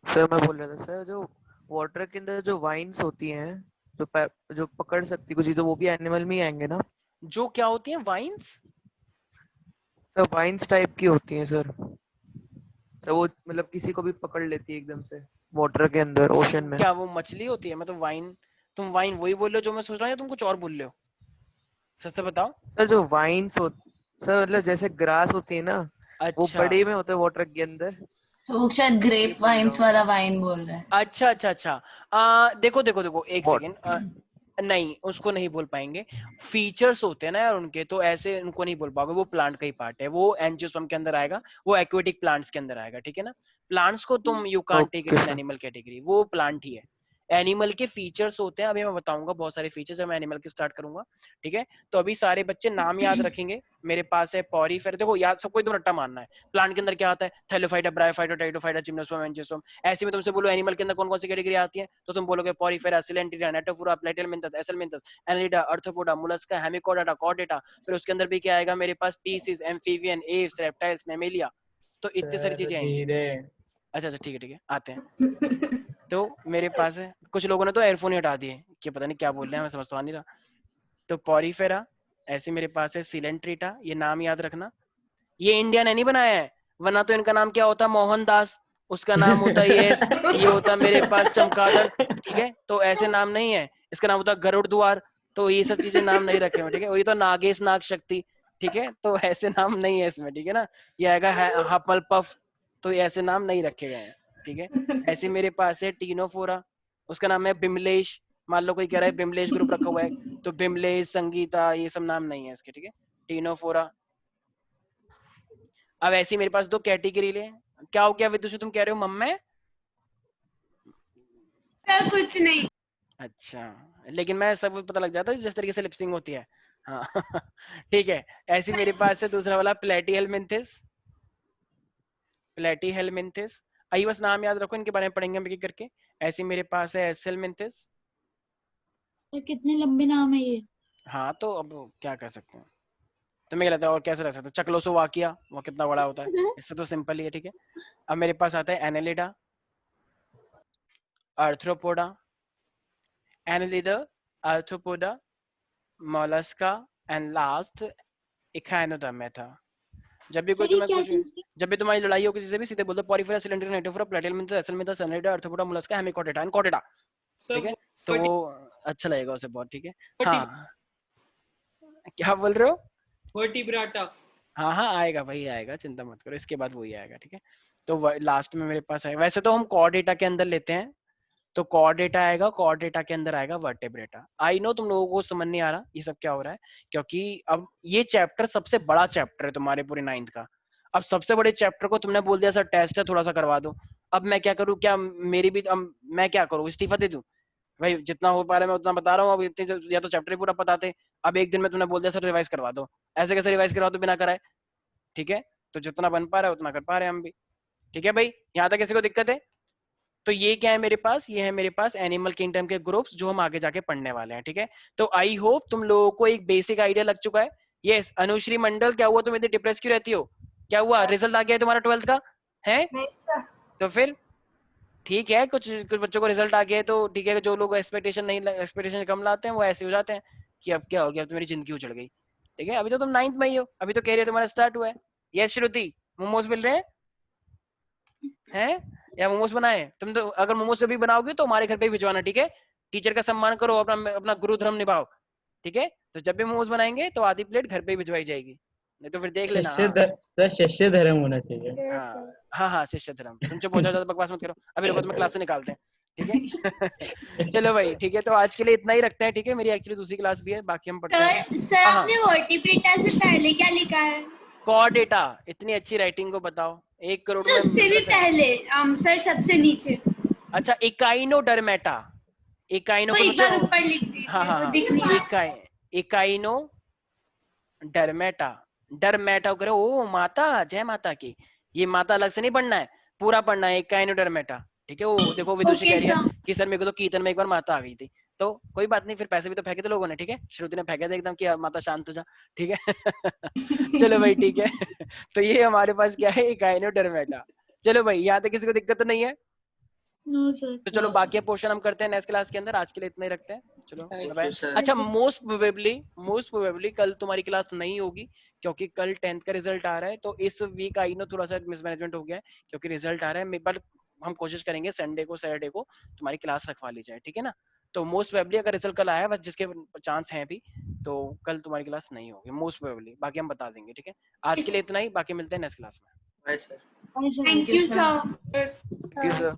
सर। मैं बोल रहा था सर, जो वाटर के अंदर जो वाइन्स होती हैं, जो पकड़ सकती कुछ, तो वो भी एनिमल में ही आएंगे ना? जो क्या होती हैं वाइन्स? सर वाइन्स टाइप की होती हैं सर। सर वो मतलब किसी को भी पकड़ लेती है एकदम से वाटर के अंदर, ओशन में। क्या वो मछली होती है? मतलब वाइन, तुम वाइन वही बोल रहे हो जो मैं सोच रहा हूँ या तुम कुछ और बोल रहे हो? सच से बताओ सर जो वाइन्स सर मतलब जैसे ग्रास होती है ना, वो अच्छा बड़े में होते हैं वाटर के अंदर। तो वो शायद ग्रेप वाइन्स वाला वाइन बोल रहे हैं। अच्छा अच्छा अच्छा। देखो एक सेकेंड, नहीं उसको नहीं बोल पाएंगे। फीचर्स होते हैं ना यार उनके, तो ऐसे उनको नहीं बोल पाओगे। वो प्लांट का ही पार्ट है, वो एंजियोस्पर्म के अंदर आएगा, वो एक्वेटिक प्लांट्स के अंदर आएगा, ठीक है ना। प्लांट्स को तुम you can't take it in animal category, वो प्लांट ही है। एनिमल के फीचर्स होते हैं, अभी मैं बताऊंगा बहुत सारे फीचर्स जब मैं एनिमल के स्टार्ट करूंगा, ठीक है। तो अभी सारे बच्चे नाम याद रखेंगे। मेरे पास है पॉरीफेरा, देखो याद सबको एकदम रट्टा मारना है। प्लांट के अंदर क्या आता है, थैलोफाइटा, ब्रायोफाइटा, टाइटोफाइटा, जिम्नोस्पर्म, एंजियोस्पर्म। ऐसे में तुमसे बोलो एनिमल के अंदर कौन कौन सी कैटेगरी आती है, तो तुम बोलोगे porifera, coelenterata, ctenophora, platyhelminthes, aschelminthes, annelida, arthropoda, mollusca, hemichordata, chordata. फिर उसके अंदर भी क्या आएगा मेरे पास, species, amphibian, aves, reptiles, mammalia. तो इतनी सारी चीजें आएंगी। अच्छा अच्छा ठीक है आते हैं। तो मेरे पास है, कुछ लोगों ने तो एयरफोन ही हटा दिए कि पता नहीं क्या बोल रहे हैं, मैं समझ तो आ नहीं रहा। तो पॉरीफेरा ऐसे मेरे पास है, सिलेंट्रिटा, ये नाम याद रखना। ये इंडिया ने नहीं बनाया है, वरना तो इनका नाम क्या होता, मोहनदास, उसका नाम होता ये होता मेरे पास चमगादड़, ठीक है। तो ऐसे नाम नहीं है, इसका नाम होता गरुड़ द्वार। तो ये सब चीजें नाम नहीं रखे हुए, ठीक है। वही तो नागेश, नाग शक्ति, ठीक है। तो ऐसे नाम नहीं है इसमें, ठीक है ना। ये आएगा हपल पफ, तो ऐसे नाम नहीं रखे गए हैं, ठीक है। ऐसे मेरे पास है टीनोफोरा, उसका नाम है बिमलेश। मान लो कोई कह रहा है बिमलेश ग्रुप रखा हुआ है, तो बिमलेश, संगीता, ये सब नाम नहीं है इसके, ठीक है। टीनोफोरा। अब ऐसी मेरे पास दो कैटेगरी ले। क्या हो गया विदुषी, तुम कह रहे हो मम्मा? कुछ नहीं। अच्छा, लेकिन मैं सब पता लग जाता है जिस तरीके से लिपसिंग होती है, हाँ। ठीक है। ऐसी मेरे पास है दूसरा वाला प्लेटीहेलमिंथस, प्लेटीहेलमिंथस। आई बस नाम याद रखो, इनके बारे में पढ़ेंगे हम एक करके। ऐसी मेरे पास है एसेलमिंथस। तो कितने लंबे नाम है ये? हाँ तो अब क्या कर सकते हैं, तुम्हें क्या लगता है और कैसे रख सकते हैं? चक्लोसोवाकिया, वो कितना बड़ा होता है, इससे तो सिंपल ही है, ठीक है। अब मेरे पास आता है annelida, arthropoda, annelida, arthropoda, mollusca, and last echinodermata. जब भी कोई सर ये तुम्हें क्या कुछ, चीज है? जब भी तुम्हारी लड़ाई हो किसी से भी, सीधे बोल दो porifera, coelenterata, ctenophora, platyhelminthes, aschelminthes, annelida, arthropoda, mollusca, hemichordata and chordata, ठीक है। तो वो अच्छा लगेगा उसे बहुत, ठीक है। हाँ क्या बोल रहे हो? वर्टिब्राटा। हाँ हाँ आएगा, वही आएगा, चिंता मत करो, इसके बाद वही आएगा, ठीक है। तो लास्ट में मेरे पास है, वैसे तो हम कॉर्डेटा के अंदर लेते हैं, तो कॉर्डेटा आएगा, कॉर्डेटा के अंदर आएगा वर्टेब्रेटा। आई नो तुम लोगों को समझ नहीं आ रहा ये सब क्या हो रहा है, क्योंकि अब ये चैप्टर सबसे बड़ा चैप्टर है तुम्हारे पूरे 9th का। अब सबसे बड़े चैप्टर को तुमने बोल दिया सर टेस्ट है थोड़ा सा करवा दो, अब मैं क्या करूँ, क्या मेरी भी, अब मैं क्या करूँ, इस्तीफा दे दूं? भाई जितना हो पा रहा है मैं उतना बता रहा हूँ। अब इतने या तो चैप्टर पूरा बताते, अब एक दिन में तुमने बोल दिया सर रिवाइज करवा दो, ऐसे कैसे रिवाइज करवा दो बिना कराए, ठीक है। तो जितना बन पा रहा है उतना कर पा रहे हैं हम भी, ठीक है भाई। यहाँ तक किसी को दिक्कत है? तो ये क्या है मेरे पास, ये है मेरे पास एनिमल किंगडम के ग्रुप्स जो हम आगे जाके पढ़ने वाले हैं, ठीक है। तो आई होप तुम लोगों को एक बेसिक आइडिया लग चुका है। यस अनुश्री मंडल, क्या हुआ, तुम इतनी डिप्रेस क्यों रहती हो? क्या हुआ, रिजल्ट आ गया है तुम्हारा 12th का है? तो फिर ठीक है, कुछ कुछ बच्चों को रिजल्ट आ गया है तो ठीक है, जो लोग एक्सपेक्टेशन कम लाते हैं वो ऐसे हो जाते हैं कि अब क्या हो गया, अब तो मेरी जिंदगी उजड़ गई, ठीक है। अभी तो तुम 9th में ही हो, अभी तो कह रहे हो तुम्हारा स्टार्ट हुआ है, यस श्रुति, मोमोज मिल रहे हैं या मोमोज बनाए? तुम तो अगर मोमोज जब भी बनाओगे तो हमारे घर पे भिजवाना, ठीक है? टीचर का सम्मान करो, अपना अपना गुरु धर्म निभाओ, ठीक है? तो जब भी मोमोज बनाएंगे तो आधी प्लेट घर पे ही भिजवाई जाएगी, नहीं तो फिर देख लेना। सर शिष्य धर्म होना चाहिए। हाँ शिष्य धर्म। तुम चुप हो जाओ, ज्यादा बकवास मत करो। अभी रुको, तुम्हें क्लास से निकालते हैं, ठीक है? चलो भाई ठीक है, तो आज के लिए इतना ही रखते हैं, ठीक है? मेरी एक्चुअली दूसरी क्लास भी है, बाकी हम पढ़ते हैं। सर आपने वर्टिब्रेटा से पहले क्या लिखा है? कॉर्डेटा। इतनी अच्छी राइटिंग को बताओ, 1 करोड़ में उससे भी पहले सर सबसे नीचे। अच्छा, इकाइनोडर्मेटा। इकाइनो एक बार ऊपर लिख दीजिए। हाँ, इकाइनो डर्मेटा। डर्मेटा करो, ओ माता, जय माता की। ये माता अलग से नहीं पढ़ना है, पूरा पढ़ना है, इकाइनोडर्मेटा, ठीक है? वो देखो विदुषी कह रही है कि सर मेरे को तो कीर्तन में एक बार माता आ गई थी, तो कोई बात नहीं, फिर पैसे भी तो फेंके थे लोगों ने, ठीक है? श्रुति ने फेंके थे एकदम कि माता शांत हो जा, ठीक है? चलो भाई ठीक है। तो ये हमारे पास क्या है, इकाइनोडर्मेटा। चलो भाई, यहाँ तक किसी को दिक्कत तो नहीं है? No sir. तो चलो बाकी पोर्शन हम करते हैं नेक्स्ट क्लास के अंदर, आज के लिए इतना ही रखते हैं। चलो बाय। अच्छा, मोस्ट प्रोबेबली कल तुम्हारी क्लास नहीं होगी, क्योंकि कल 10th का रिजल्ट आ रहा है, तो इस वीक आई नो थोड़ा सा मिसमैनेजमेंट हो गया है, क्योंकि रिजल्ट आ रहा है, बट हम कोशिश करेंगे संडे को सैटरडे को तुम्हारी क्लास रखवा ली जाए, ठीक है ना? तो मोस्ट प्रोबेबली अगर रिजल्ट कल आया, बस जिसके चांस हैं अभी, तो कल तुम्हारी क्लास नहीं होगी मोस्ट प्रोबेबली, बाकी हम बता देंगे, ठीक है? आज के लिए इतना ही, बाकी मिलते हैं नेक्स्ट क्लास में। Bye sir. Thank you sir. Thank you, sir.